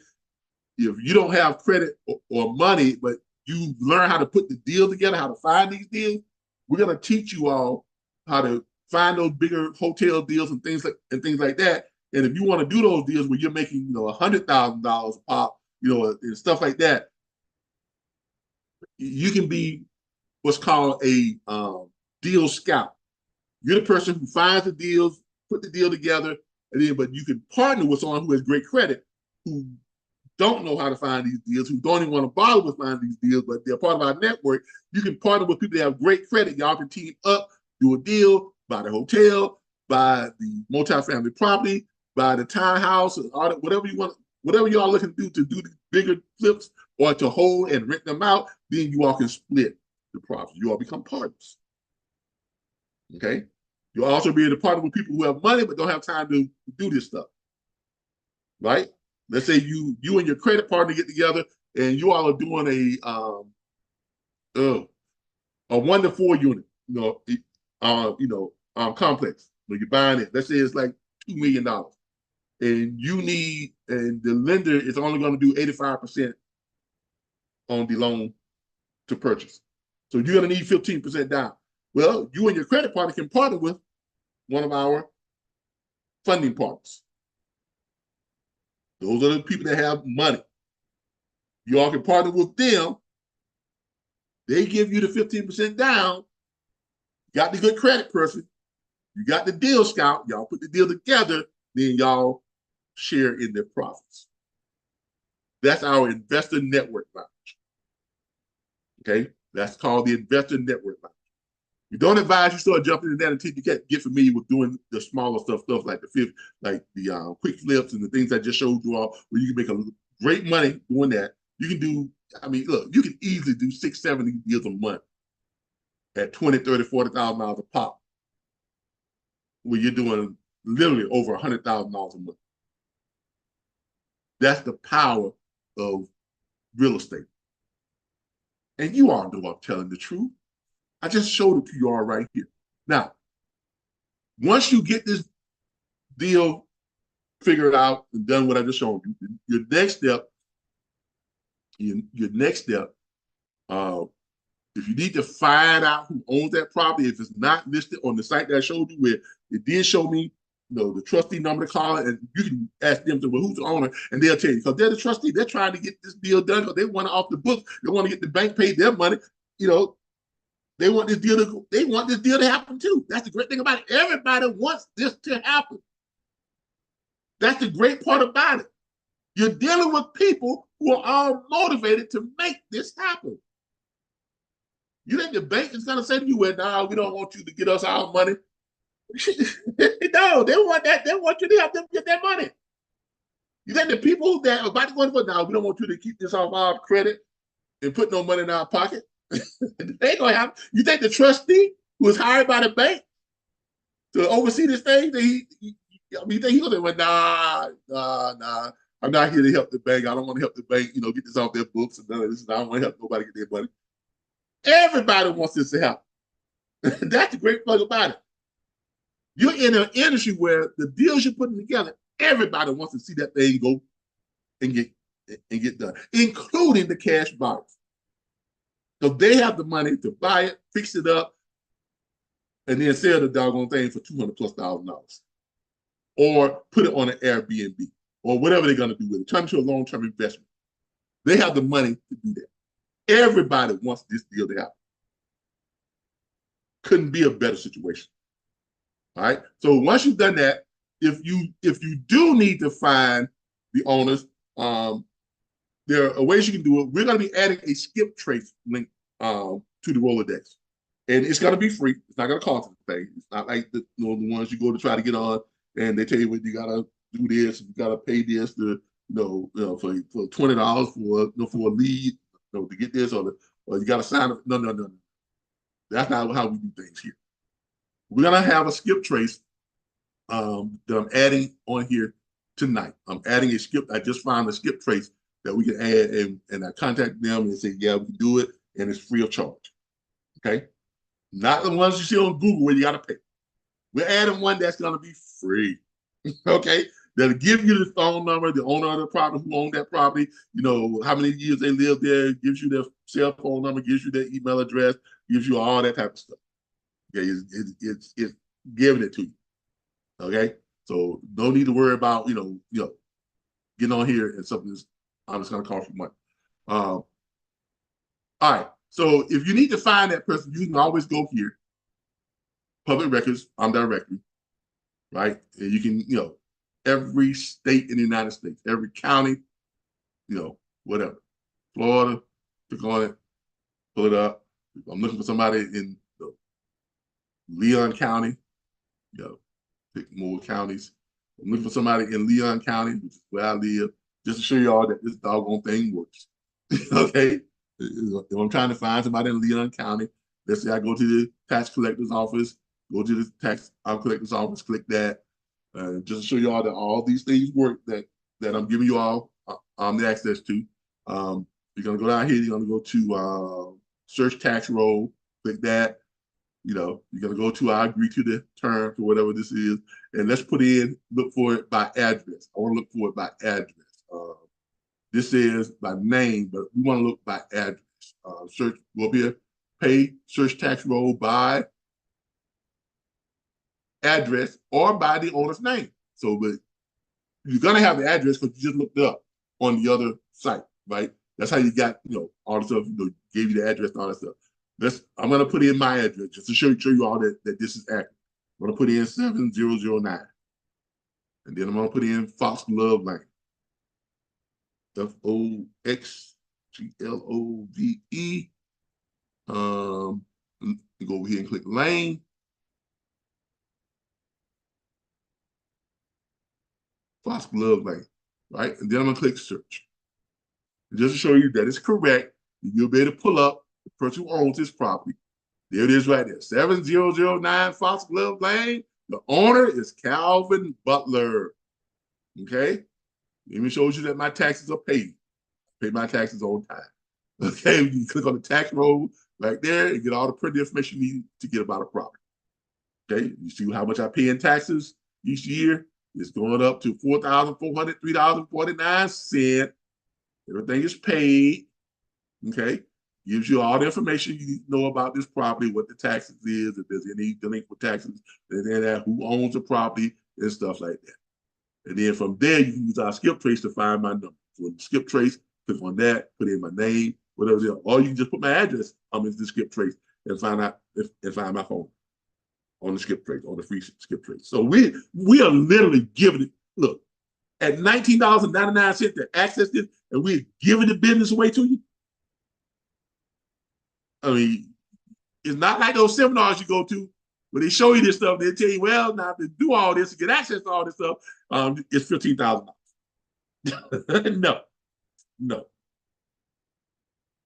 If you don't have credit or money, but you learn how to put the deal together, how to find these deals, we're going to teach you all how to find those bigger hotel deals and things like that. And if you want to do those deals where you're making $100,000 a pop, and stuff like that, you can be what's called a deal scout. You're the person who finds the deals, put the deal together, but you can partner with someone who has great credit, who don't know how to find these deals, who don't even want to bother with finding these deals, but they're part of our network. You can partner with people that have great credit. Y'all can team up, do a deal, buy the hotel, buy the multifamily property, buy the townhouse, or whatever you want, whatever you all looking to do the bigger flips or to hold and rent them out. Then you all can split the profit. You all become partners. Okay. You'll also be able to partner with people who have money but don't have time to do this stuff, right? Let's say you and your credit partner get together and you all are doing a 1 to 4 unit, complex. When you're buying it, let's say it's like $2 million, and the lender is only going to do 85% on the loan to purchase. So you're going to need 15% down. Well, you and your credit partner can partner with one of our funding partners. Those are the people that have money. You all can partner with them. They give you the 15% down. You got the good credit person. You got the deal scout. Y'all put the deal together. Then y'all share in their profits. That's our investor network lounge. Okay? That's called the investor network lounge. We don't advise you start jumping in that until you get familiar with doing the smaller stuff like the quick flips and the things I just showed you all, where you can make a great money doing that. You can do, look, you can easily do 6, 7 deals a month at $20,000, $30,000, $40,000 a pop, where you're doing literally over $100,000 a month. That's the power of real estate. And you all know I'm telling the truth. I just showed it to you all right here. Now, once you get this deal figured out and done what I just showed you, your next step, if you need to find out who owns that property, if it's not listed on the site that I showed you, where it did show me the trustee number to call, and you can ask them to, well, who's the owner, and they'll tell you, because they're the trustee. They're trying to get this deal done because they want it off the books. They want to get the bank paid their money. They want this deal to happen too. That's the great thing about it. Everybody wants this to happen. That's the great part about it. You're dealing with people who are all motivated to make this happen. You think the bank is going to say to you, well, no, we don't want you to get us our money. No, they want that. They want you to help them get their money. You think the people that are about to go for now, we don't want you to keep this off our credit and put no money in our pocket. They ain't gonna have. You think the trustee who was hired by the bank to oversee this thing, you think he's gonna say, well, nah, I'm not here to help the bank. I don't want to help the bank, get this off their books and none of this. I don't want to help nobody get their money. Everybody wants this to happen. That's the great thing about it. You're in an industry where the deals you're putting together, everybody wants to see that thing go and get done, including the cash buyers. So they have the money to buy it, fix it up, and then sell the doggone thing for $200,000+, or put it on an Airbnb, or whatever they're going to do with it. Turn it to a long-term investment. They have the money to do that. Everybody wants this deal to happen. Couldn't be a better situation. All right. So once you've done that, if you do need to find the owners, there are ways you can do it. We're going to be adding a skip trace link to the Rolodex, and it's going to be free. It's not going to cost anything. It's not like the ones you go to try to get on, and they tell you what you got to do this, you got to pay this to for $20 for a lead, to get this, or you got to sign up. No. That's not how we do things here. We're gonna have a skip trace that I'm adding on here tonight. I'm adding a skip. I just found a skip trace that we can add, and I contact them and say, yeah, we can do it, and it's free of charge. Okay, not the ones you see on Google where you got to pay. We're adding one that's gonna be free. Okay, that'll give you the phone number, the owner of the property, who owned that property, how many years they lived there, gives you their cell phone number, gives you their email address, gives you all that type of stuff. Okay, it's giving it to you. Okay, so no need to worry about getting on here and something that's just going to cost you money. All right, so if you need to find that person, you can always go here, public records on directory, right? And you can every state in the United States, every county, whatever, Florida, click on it, pull it up. I'm looking for somebody in Leon County, pick more counties. I'm looking for somebody in Leon County, which is where I live, just to show you all that this doggone thing works. Okay? If I'm trying to find somebody in Leon County, let's say I go to the tax collector's office, go to the tax collector's office, click that, just to show you all that all these things work that I'm giving you all the access to. You're going to go down here, you're going to go to search tax roll, click that. You're going to go to I agree to the terms or whatever this is, and let's look for it by address. I want to look for it by address. This is by name, but we want to look by address. Search, go up here, pay search tax roll by address or by the owner's name. So, but you're going to have the address because you just looked it up on the other site, right? That's how you got, all the stuff, gave you the address and all that stuff. I'm going to put in my address just to show you all that this is accurate. I'm going to put in 7009. And then I'm going to put in Foxglove Lane. Foxglove. Go over here and click lane. Foxglove Lane, right? And then I'm going to click search. And just to show you that it's correct, you'll be able to pull up the person who owns this property. There it is right there, 7009 Foxglove Lane. The owner is Calvin Butler. Okay? It even shows you that my taxes are paid. I pay my taxes on time. Okay? You click on the tax roll right there and get all the pertinent information you need to get about a property. Okay? You see how much I pay in taxes each year? It's going up to $4,403.49. Everything is paid. Okay? Gives you all the information you need to know about this property, what the taxes is, if there's any delinquent taxes, who owns the property, and stuff like that. And then from there, you can use our skip trace to find my number. So skip trace, click on that, put in my name, whatever it is. Or you can just put my address into the skip trace and find my phone on the skip trace, on the free skip trace. So we are literally giving it, look, at $19.99 to access this, and we're giving the business away to you. I mean, it's not like those seminars you go to where they show you this stuff. They tell you, well, now to do all this, to get access to all this stuff, it's $15,000. No.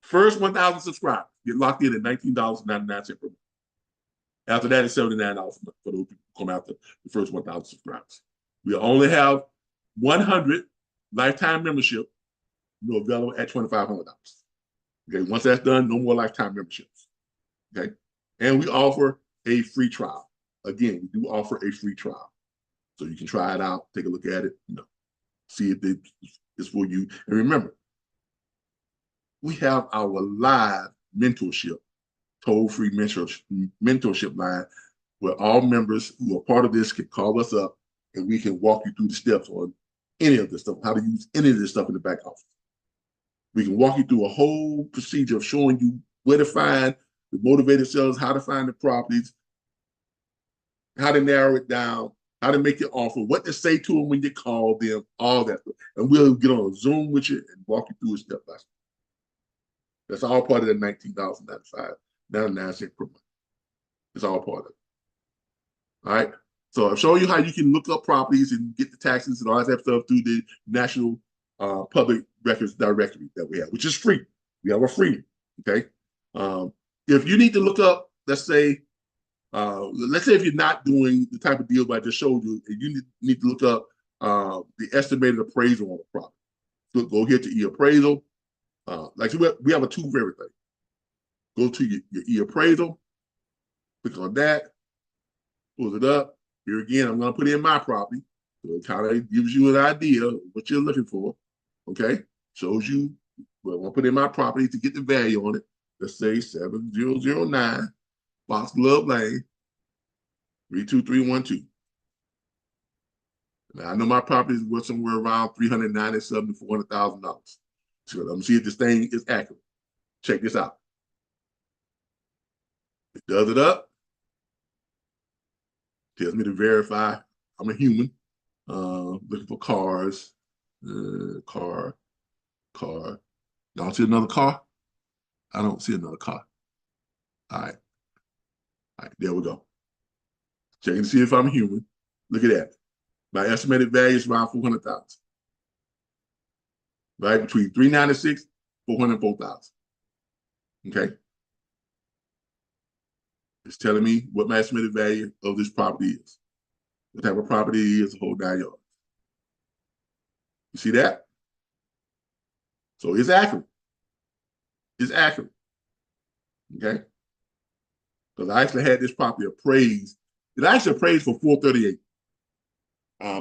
First 1,000 subscribers get locked in at $19.99 per month. After that, it's $79 a month for those people who come after the first 1,000 subscribers. We only have 100 lifetime membership, available at $2,500. Okay, once that's done, no more lifetime memberships. Okay, and we offer a free trial. Again, we do offer a free trial, so you can try it out, take a look at it, see if it's for you. And remember, we have our live mentorship, toll-free mentorship line, where all members who are part of this can call us up, and we can walk you through the steps on any of this stuff, how to use any of this stuff in the back office. We can walk you through a whole procedure of showing you where to find the motivated sellers, how to find the properties, how to narrow it down, how to make your offer, what to say to them when you call them, all that stuff. And we'll get on a Zoom with you and walk you through it step by step. That's all part of the $19.99 per month. It's all part of it. All right. So I've shown you how you can look up properties and get the taxes and all that stuff through the National Public Records Directory that we have, which is free. We have a free. Okay. If you need to look up, let's say if you're not doing the type of deal I just showed you, and you need to look up the estimated appraisal on the property. So go here to e-appraisal. We have a tool for everything. Go to your e-appraisal, click on that, pulls it up. Here again, I'm going to put in my property. So it kind of gives you an idea of what you're looking for. Okay, shows you, well, I'm going to put in my property to get the value on it. Let's say 7009 Foxglove Lane, 32312. Now I know my property is worth somewhere around $397,000 to $400,000. So let me see if this thing is accurate. Check this out. It does it up. Tells me to verify I'm a human. Looking for cars. Car. Y'all see another car? I don't see another car. All right, there we go. Checking to see if I'm human. Look at that. My estimated value is around $400,000. Right, between $396,000, $404,000. Okay. It's telling me what my estimated value of this property is. What type of property it is, the whole 9 yards. You see that? So it's accurate. It's accurate. Okay. Because I actually had this property appraised. It actually appraised for $438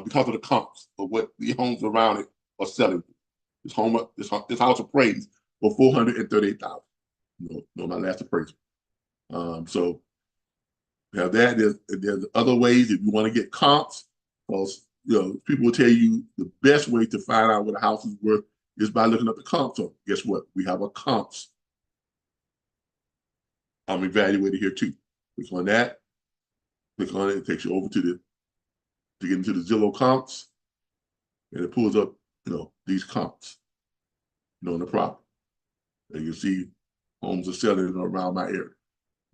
because of the comps of what the homes around it are selling. This house appraised for $438,000. My last appraisal. So we have that. There's other ways if you want to get comps. Because people will tell you the best way to find out what a house is worth is by looking up the comps. So guess what? We have a comps evaluator here too. Click on that. Click on it. It takes you over to get into the Zillow comps, and it pulls up these comps in the property. And you see homes are selling around my area.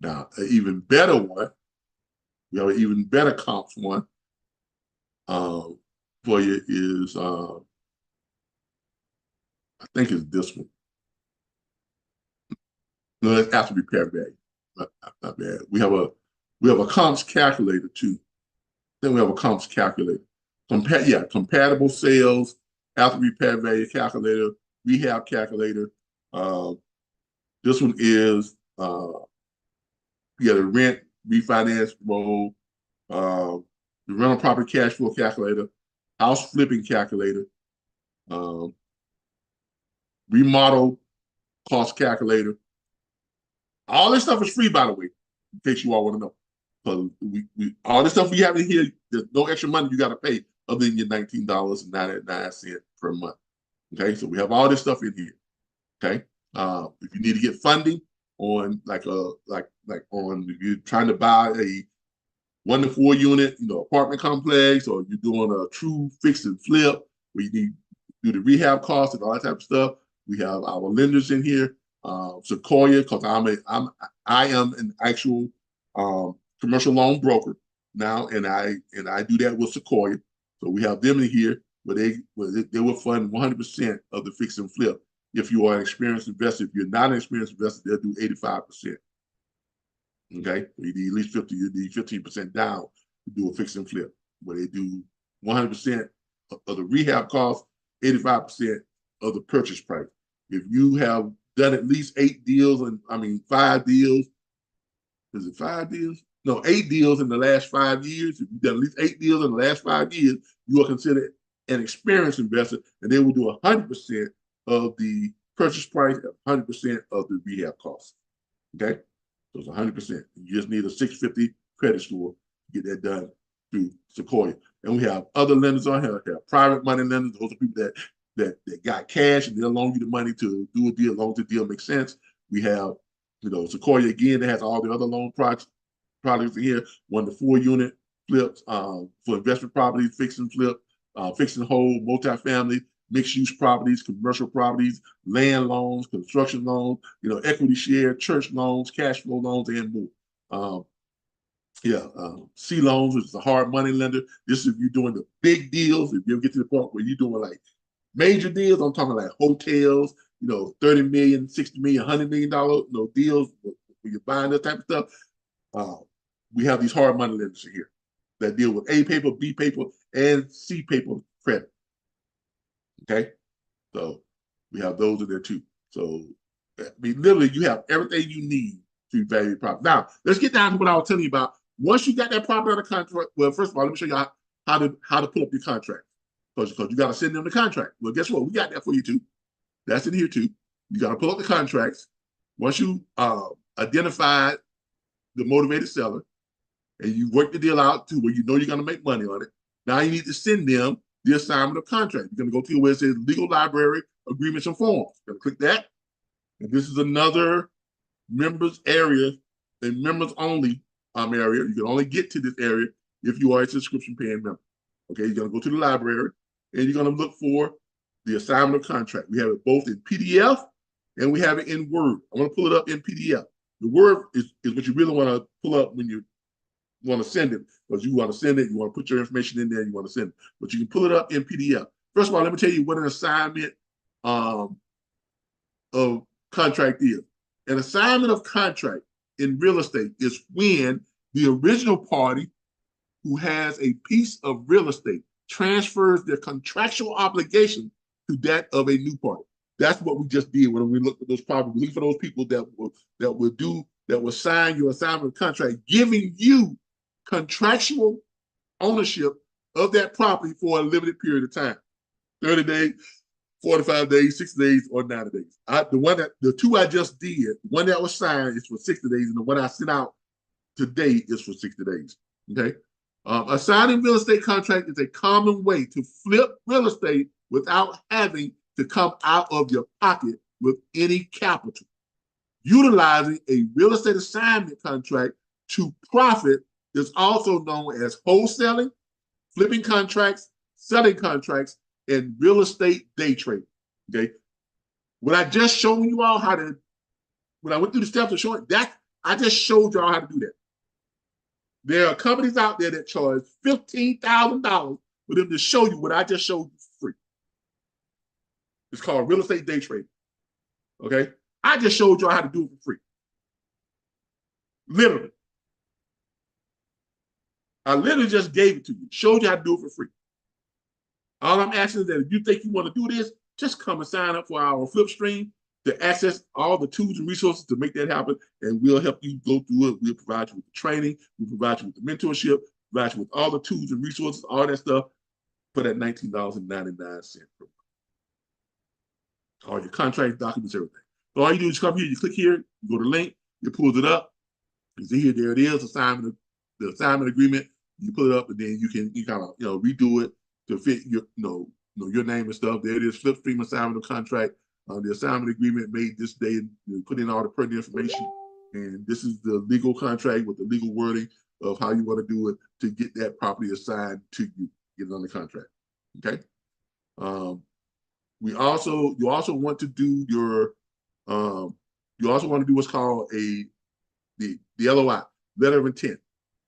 Now, an even better one, we have an even better comps one for you is, I think it's this one. No, that's after repair value. Not bad. We have a comps calculator too. Then we have a comps calculator. Compatible sales, after repair value calculator, rehab calculator. This one is you got a rent, refinance roll, the rental property cash flow calculator, house flipping calculator, remodel cost calculator. All this stuff is free, by the way, in case you all want to know. Because we all the stuff we have in here, there's no extra money you got to pay other than your $19.99 per month. Okay, so we have all this stuff in here. Okay, if you need to get funding on like on if you're trying to buy a 1 to 4 unit, apartment complex, or you're doing a true fix and flip where you need to do the rehab costs and all that type of stuff, we have our lenders in here. Sequoia, because I am an actual commercial loan broker now, and I do that with Sequoia. So we have them in here where they will fund 100% of the fix and flip. If you are an experienced investor, if you're not an experienced investor, they'll do 85%. Okay, you need at least 50. You need 15% down to do a fix and flip, where they do 100% of the rehab cost, 85% of the purchase price. If you have done at least 5 deals, is it 5 deals? No, 8 deals in the last 5 years. If you've done at least 8 deals in the last 5 years, you are considered an experienced investor, and they will do 100% of the purchase price and 100% of the rehab costs. Okay, so it's 100%. You just need a 650 credit score to get that done through Sequoia. And we have other lenders on here. We have private money lenders. Those are people that got cash and they'll loan you the money to do a deal as long as the deal makes sense. We have, Sequoia again, that has all the other loan products in here. 1 to 4 unit flips for investment properties, fix and flip, fix and hold, multifamily, mixed use properties, commercial properties, land loans, construction loans, equity share, church loans, cash flow loans, and more. C loans, which is a hard money lender. This is if you're doing the big deals. If you ever get to the point where you're doing like major deals, I'm talking like hotels, $30 million, $60 million, $100 million, deals when you're buying that type of stuff. We have these hard money lenders here that deal with A paper, B paper, and C paper credit. Okay, so we have those in there too. So literally, you have everything you need to value your property. Now, let's get down to what I was telling you about. Once you got that property under contract, well, first of all, let me show you how to pull up your contract, because you got to send them the contract. Well, guess what? We got that for you too. That's in here too. You got to pull up the contracts. Once you identify the motivated seller and you work the deal out to where you know you're going to make money on it, now you need to send them the assignment of contract. You're going to go to where it says legal library agreements and forms. You're going to click that. And this is another members area, a members only area. You can only get to this area if you are a subscription paying member. Okay, you're going to go to the library and you're going to look for the assignment of contract. We have it both in PDF and we have it in Word. I'm going to pull it up in PDF. The Word is what you really want to pull up when you want to send it, because you want to send it, you want to put your information in there, you want to send it. But you can pull it up in PDF. First of all, let me tell you what an assignment of contract is. An assignment of contract in real estate is when the original party who has a piece of real estate transfers their contractual obligation to that of a new party. That's what we just did when we looked at those properties. We looked for those people that will sign your assignment of contract, giving you contractual ownership of that property for a limited period of time. 30 days, 45 days, 60 days, or 90 days. The two I just did, one that was signed is for 60 days, and the one I sent out today is for 60 days. Okay. Assigning real estate contract is a common way to flip real estate without having to come out of your pocket with any capital. Utilizing a real estate assignment contract to profit is also known as wholesaling, flipping contracts, selling contracts, and real estate day trading. Okay. When I just showed you all when I went through the steps of showing that, I just showed y'all how to do that. There are companies out there that charge $15,000 for them to show you what I just showed you for free. It's called real estate day trading. Okay. I just showed y'all how to do it for free. Literally. I literally just gave it to you, showed you how to do it for free. All I'm asking is that if you think you want to do this, just come and sign up for our flip stream to access all the tools and resources to make that happen, and we'll help you go through it. We'll provide you with the training, we'll provide you with the mentorship, provide you with all the tools and resources, all that stuff for that $19.99 per month. All your contracts, documents, everything. So all you do is come here, you click here, you go to the link, it pulls it up. You see here, there it is, assignment of the assignment agreement, you put it up, and then you kind of redo it to fit your your name and stuff. There it is, Slipstream assignment of contract. The assignment agreement made this day. You put in all the pertinent information, and this is the legal contract with the legal wording of how you want to do it to get that property assigned to you. Get it on the contract. Okay. You also want to do your what's called the LOI, letter of intent.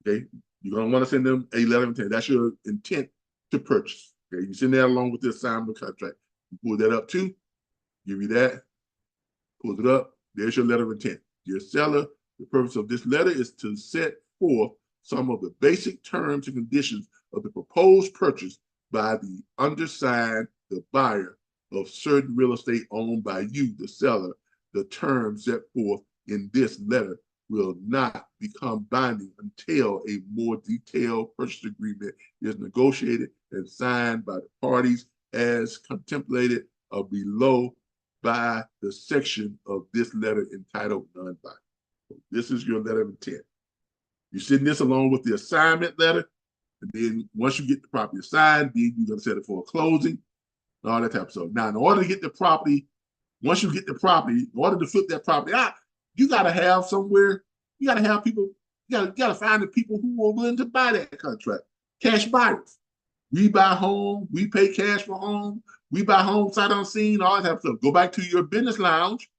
Okay, you're gonna want to send them a letter of intent. That's your intent to purchase. Okay, you send that along with the assignment contract. You pull that up too. Give you that. Pulls it up. There's your letter of intent. Dear seller, the purpose of this letter is to set forth some of the basic terms and conditions of the proposed purchase by the undersigned, the buyer of certain real estate owned by you, the seller. The terms set forth in this letter will not become binding until a more detailed purchase agreement is negotiated and signed by the parties as contemplated below by the section of this letter entitled non-binding. So this is your letter of intent. You send this along with the assignment letter, and then once you get the property assigned, then you're going to set it for a closing, and all that type of stuff. Now, in order to get the property, once you get the property, in order to flip that property out, you got to have somewhere, you got to have people, you got to find the people who are willing to buy that contract. Cash buyers. We buy home, we pay cash for home, we buy home sight unseen, all that type of stuff. Go back to your business lounge,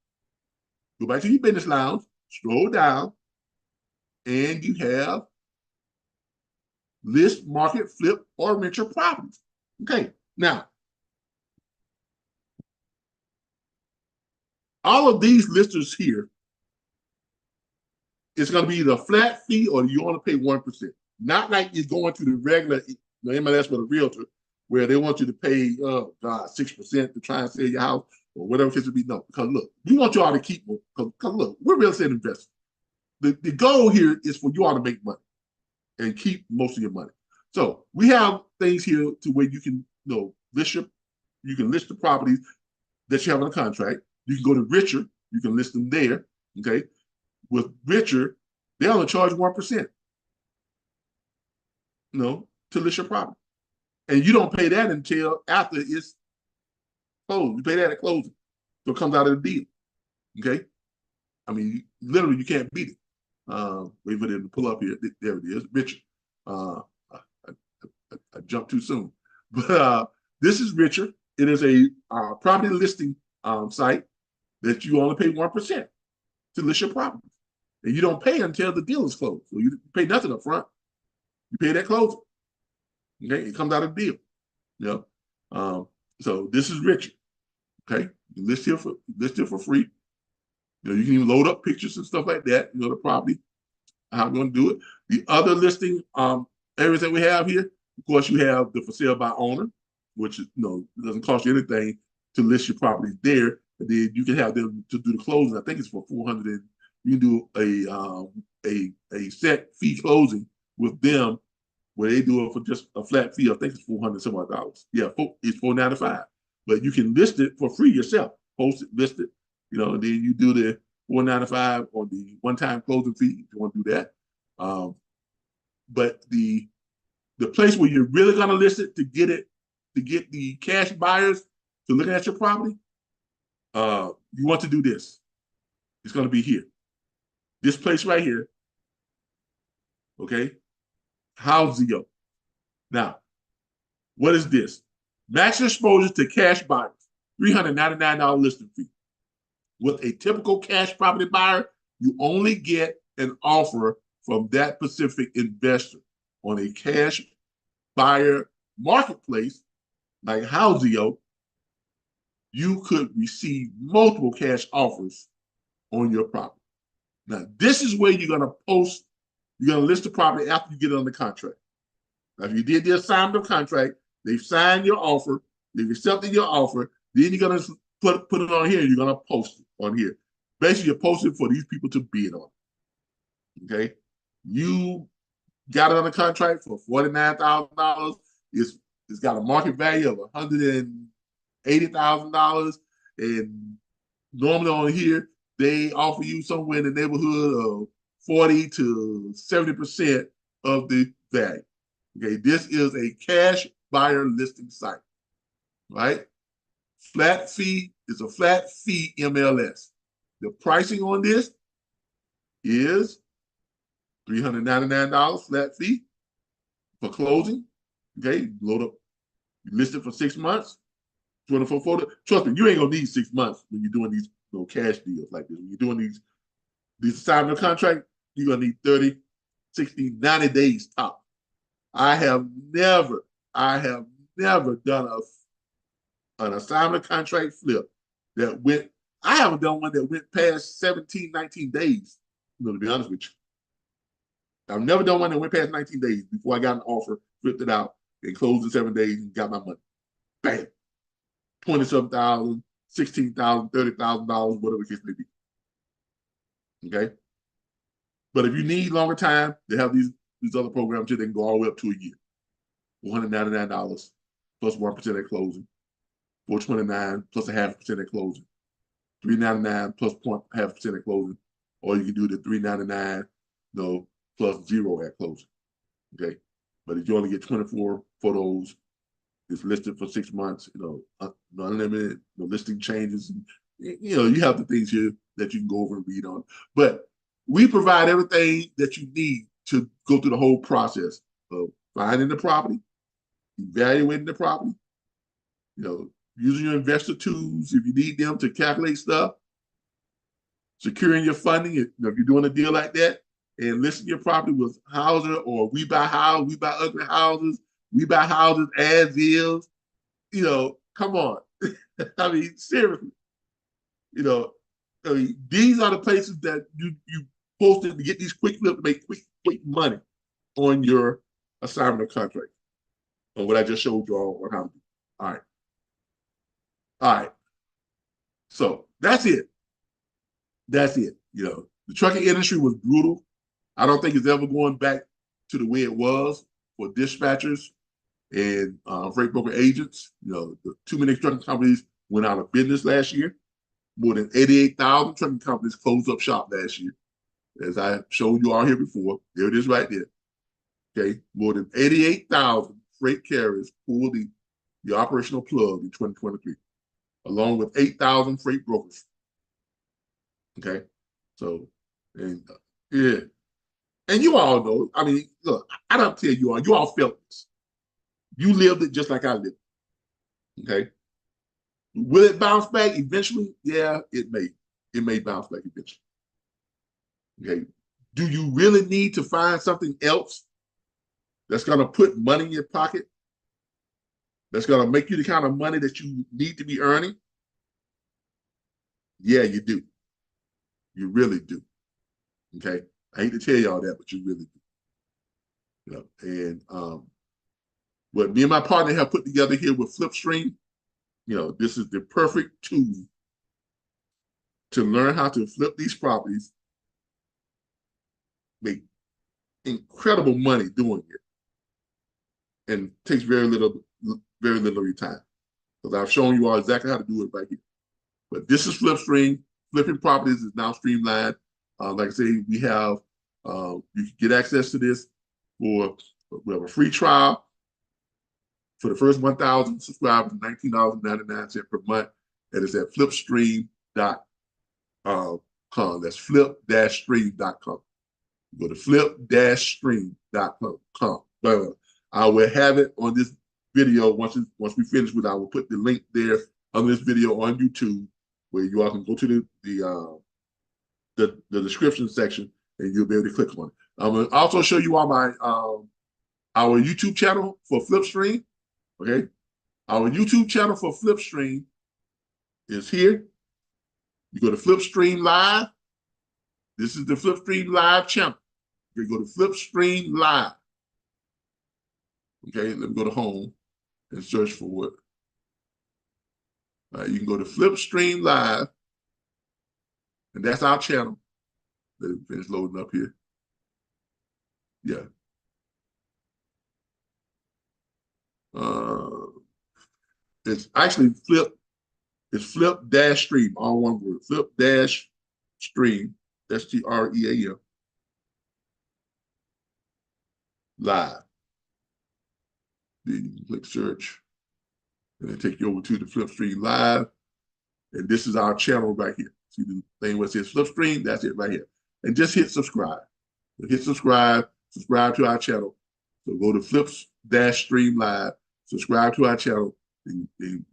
scroll down, and you have list, market, flip, or rent your properties. Okay, now, all of these listers here, it's going to be either a flat fee or you want to pay 1%. Not like you're going to the regular MLS with a realtor where they want you to pay 6% to try and sell your house or whatever it would be. No, because look, we want you all to keep, because look, we're real estate investors. The goal here is for you all to make money and keep most of your money. So we have things here to where you can list the properties that you have on a contract. You can go to Richer, you can list them there. Okay. With Richer, they only charge 1%. To list your property. And you don't pay that until after it's closed. You pay that at closing. So it comes out of the deal. Okay? I mean, literally, you can't beat it. Wait for them to pull up here. There it is, Richer. I jumped too soon. But this is Richer. It is a property listing site that you only pay 1% to list your property. And you don't pay until the deal is closed. So you pay nothing up front. You pay that closing. Okay, it comes out of the deal. So this is Richer. Okay, you list here for free. You can even load up pictures and stuff like that. The property, how we're going to do it. The other listing areas that we have here, of course, you have the for sale by owner, which it doesn't cost you anything to list your property there. And then you can have them to do the closing. I think it's for $400. And you can do a set fee closing with them, where they do it for just a flat fee. I think it's $400 some odd dollars. Yeah, it's $495. But you can list it for free yourself. Post it, list it, and then you do the $495 on the one-time closing fee if you want to do that. But the place where you're really going to list it to get the cash buyers to look at your property, you want to do this. It's going to be here. This place right here. Okay. Houseo. Now, what is this? Max exposure to cash buyers, $399 listing fee. With a typical cash property buyer, you only get an offer from that specific investor. On a cash buyer marketplace like Houseo, you could receive multiple cash offers on your property. Now, this is where you're going to post. You're going to list the property after you get it on the contract. Now, if you did the assignment of contract, they've signed your offer, they've accepted your offer, then you're going to put it on here and you're going to post it on here. Basically, you're posting for these people to bid on. Okay? You got it on the contract for $49,000. It's got a market value of $180,000. And normally on here, they offer you somewhere in the neighborhood of 40 to 70% of the value. Okay, this is a cash buyer listing site, right? Flat fee is a flat fee MLS. The pricing on this is $399 flat fee for closing. Okay, load up, you list it for 6 months, 24 photo. Trust me, you ain't gonna need 6 months when you're doing these cash deals like this. When you're doing these assignment contract, you're gonna need 30, 60, 90 days top. I have never done an assignment contract flip that went, I haven't done one that went past 17, 19 days, to be honest with you. I've never done one that went past 19 days before I got an offer, flipped it out, and closed in 7 days and got my money. Bam. 20-something thousand, $16,000, $30,000, whatever the case may be. Okay? But if you need longer time, they have these other programs here, they can go all the way up to a year. $199 plus 1% at closing. $429 plus 0.5% at closing. $399 plus 0.5% at closing. Or you can do the $399 plus 0 at closing. Okay. But if you only get 24 photos, it's listed for 6 months, unlimited, listing changes. And, you have the things here that you can go over and read on. But we provide everything that you need to go through the whole process of finding the property, evaluating the property, using your investor tools if you need them to calculate stuff, securing your funding if you're doing a deal like that, and listing your property with Houser or We Buy Houses, We Buy Ugly Houses, We Buy Houses as is. Come on. I mean, seriously. These are the places that you posted to get these quick flips to make quick money on your assignment contract. On what I just showed you all on how to do. All right. So that's it. The trucking industry was brutal. I don't think it's ever going back to the way it was for dispatchers and freight broker agents. The too many trucking companies went out of business last year. More than 88,000 trucking companies closed up shop last year. As I showed you all here before, there it is right there. Okay, more than 88,000 freight carriers pulled the operational plug in 2023, along with 8,000 freight brokers. Okay, so, and yeah. And you all know, I mean, look, I don't tell you all felt this. You lived it just like I lived it. Okay. Will it bounce back eventually? Yeah, it may. It may bounce back eventually. Okay. Do you really need to find something else that's going to put money in your pocket? That's going to make you the kind of money that you need to be earning? Yeah, you do. You really do. Okay. I hate to tell y'all that, but you really do. And what me and my partner have put together here with Flipstream, this is the perfect tool to learn how to flip these properties, make incredible money doing it, and takes very little of your time. Because I've shown you all exactly how to do it right here. But this is Flipstream. Flipping properties is now streamlined. Like I say, we have, you can get access to this we have a free trial for the first 1,000 subscribers, $19.99 per month. And it's at flipstream.com. That's flip-stream.com. Go to flip-stream.com. But I will have it on this video once we finish with it. I will put the link there on this video on YouTube where you all can go to the description section and you'll be able to click on it. I'm going to also show you all my our YouTube channel for Flipstream. Okay, our YouTube channel for Flipstream is here. You go to Flipstream Live. This is the Flipstream Live channel. You go to Flipstream Live. Okay, let me go to home and search for it. All right, you can go to Flipstream Live, and that's our channel. Let me finish loading up here. Yeah. It's actually it's flip-stream, all one word, flip-stream, STREAM. live. Then you click search, and then take you over to the Flipstream Live. And this is our channel right here. See the thing where it says Flipstream? That's it right here. And just hit subscribe. Hit subscribe to our channel. So go to Flips-Stream Live, subscribe to our channel, and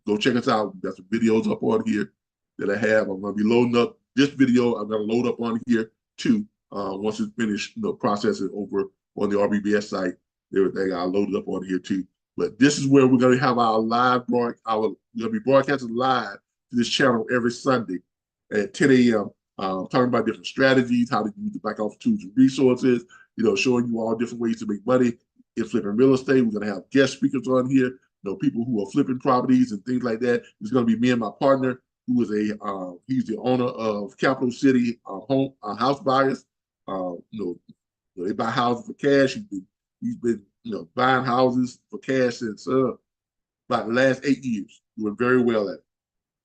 go check us out. We've got some videos up on here that I have. I'm going to be loading up this video. I'm going to load up on here too. Once it's finished, processing over on the RBBS site, everything I'll load it up on here too. But this is where we're going to have our live broadcast. We're going to be broadcasting live to this channel every Sunday at 10 a.m. Talking about different strategies, how to use the back office tools and resources, showing you all different ways to make money in flipping real estate. We're going to have guest speakers on here, people who are flipping properties and things like that. It's going to be me and my partner, who is he's the owner of Capital City House Buyers. They buy houses for cash. He's been buying houses for cash since about the last 8 years. Doing very well at it.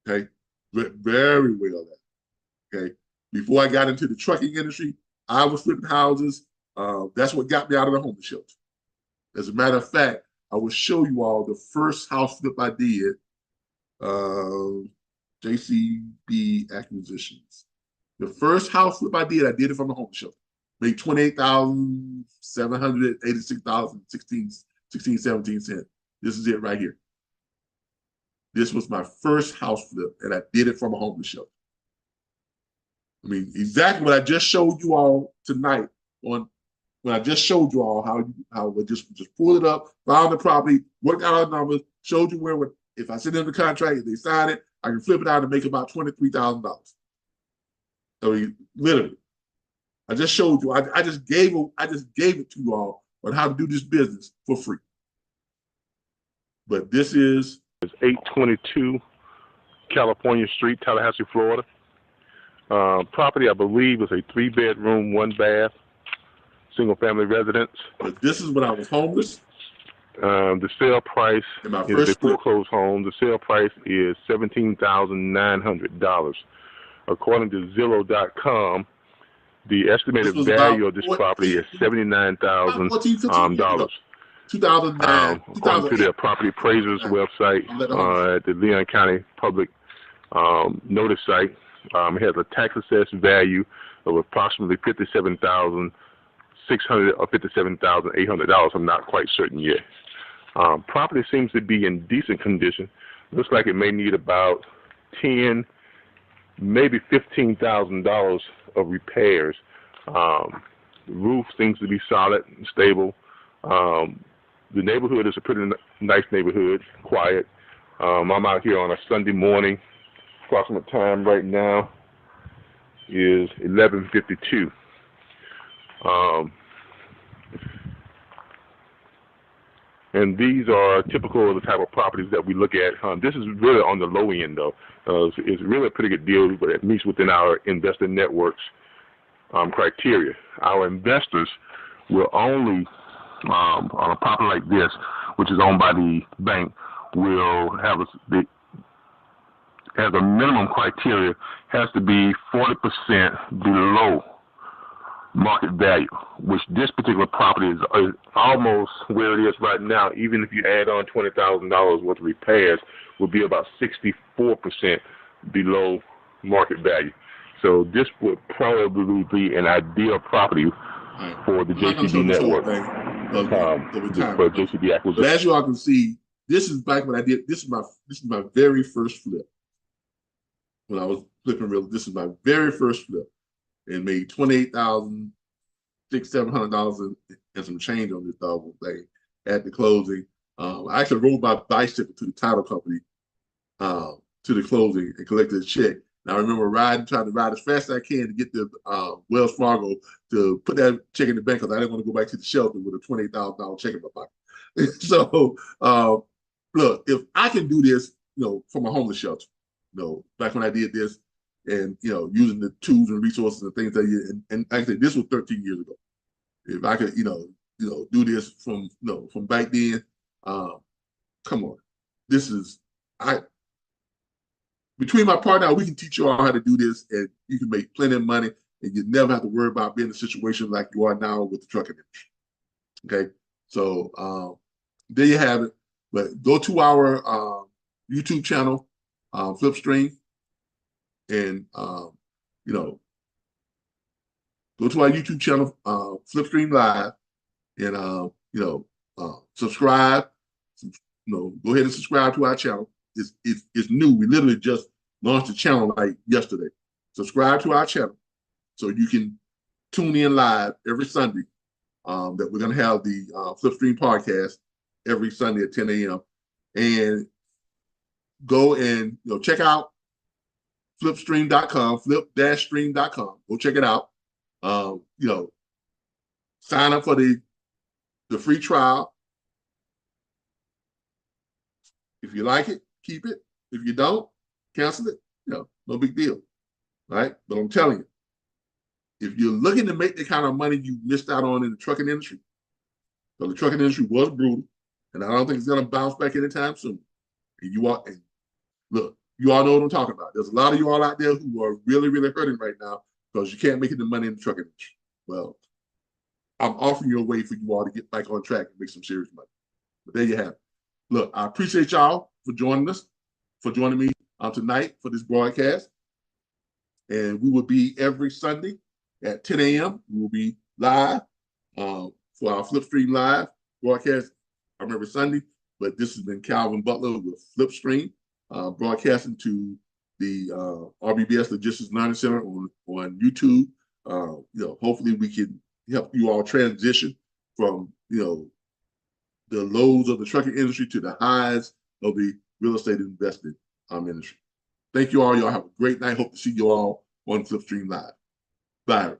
Okay, very well at it. Okay, before I got into the trucking industry, I was flipping houses. That's what got me out of the homeless shelter. As a matter of fact, I will show you all the first house flip I did. JCB Acquisitions. The first house flip I did it from the homeless shelter. Made $28,786.17. This is it right here. This was my first house flip, and I did it from a homeless shelter. I mean, exactly what I just showed you all tonight when I just showed you all how we just pulled it up, found the property, worked out our numbers, showed you where if I send them the contract, if they sign it, I can flip it out and make about $23,000. I mean, literally. I just showed you. I just gave it to you all on how to do this business for free. But this is 822 California Street, Tallahassee, Florida. Property, I believe, is a 3-bedroom, 1-bath, single-family residence. But this is when I was homeless. The sale price is a foreclosed home. The sale price is $17,900. According to Zillow.com, the estimated value of this property is $79,000. 2009. According to their property appraisers website at the Leon County Public Notice site, it has a tax assessed value of approximately $57,600 or $57,800. I'm not quite certain yet. Property seems to be in decent condition. Looks like it may need about $10,000, maybe $15,000 of repairs. The roof seems to be solid and stable. The neighborhood is a pretty nice neighborhood, quiet. I'm out here on a Sunday morning. Approximate time right now is 11:52. And these are typical of the type of properties that we look at. This is really on the low end, though. It's really a pretty good deal, but it meets within our investor network's criteria. Our investors will only, on a property like this, which is owned by the bank, will have as a minimum criteria, has to be 40% below market value, which this particular property is almost where it is right now. Even if you add on $20,000 worth of repairs, will be about 64% below market value. So this would probably be an ideal property for the JCB network, for JCB acquisition. But as you all can see, this is back when I did. This is my very first flip. When I was flipping real, this is my very first flip, and made $28,700 and some change on this double thing at the closing. I actually rode my bicycle to the title company to the closing and collected a check. And I remember trying to ride as fast as I can to get to Wells Fargo to put that check in the bank, because I didn't want to go back to the shelter with a $28,000 check in my pocket. So, look, if I can do this, from a homeless shelter, back when I did this, and using the tools and resources and things that and actually this was 13 years ago. If I could, do this from back then, come on, this is between my partner, we can teach you all how to do this, and you can make plenty of money, and you never have to worry about being in a situation like you are now with the trucking industry. Okay, So there you have it. But go to our YouTube channel, Flipstream, and you know, go to our YouTube channel, Flipstream Live, and you know, subscribe. You know, go ahead and subscribe to our channel. It's new. We literally just launched the channel like yesterday. Subscribe to our channel so you can tune in live every Sunday. That we're gonna have the Flipstream podcast every Sunday at 10 a.m. And go and check out flipstream.com, flip-stream.com. Go check it out. Sign up for the free trial. If you like it, keep it. If you don't, cancel it. No big deal. Right? But I'm telling you, if you're looking to make the kind of money you missed out on in the trucking industry, so the trucking industry was brutal, and I don't think it's going to bounce back anytime soon. And look, you all know what I'm talking about. There's a lot of you all out there who are really, really hurting right now because you can't make the money in the trucking industry. Well, I'm offering you a way for you all to get back on track and make some serious money. But there you have it. Look, I appreciate y'all for joining us, for joining me tonight for this broadcast. And we will be every Sunday at 10 a.m. We will be live for our Flipstream Live broadcast. I remember Sunday, but this has been Calvin Butler with Flipstream, broadcasting to the RBBS Logistics Learning Center on YouTube. Hopefully we can help you all transition from the lows of the trucking industry to the highs of the real estate investing industry. Thank you all. Y'all have a great night. Hope to see you all on Flipstream Live. Bye.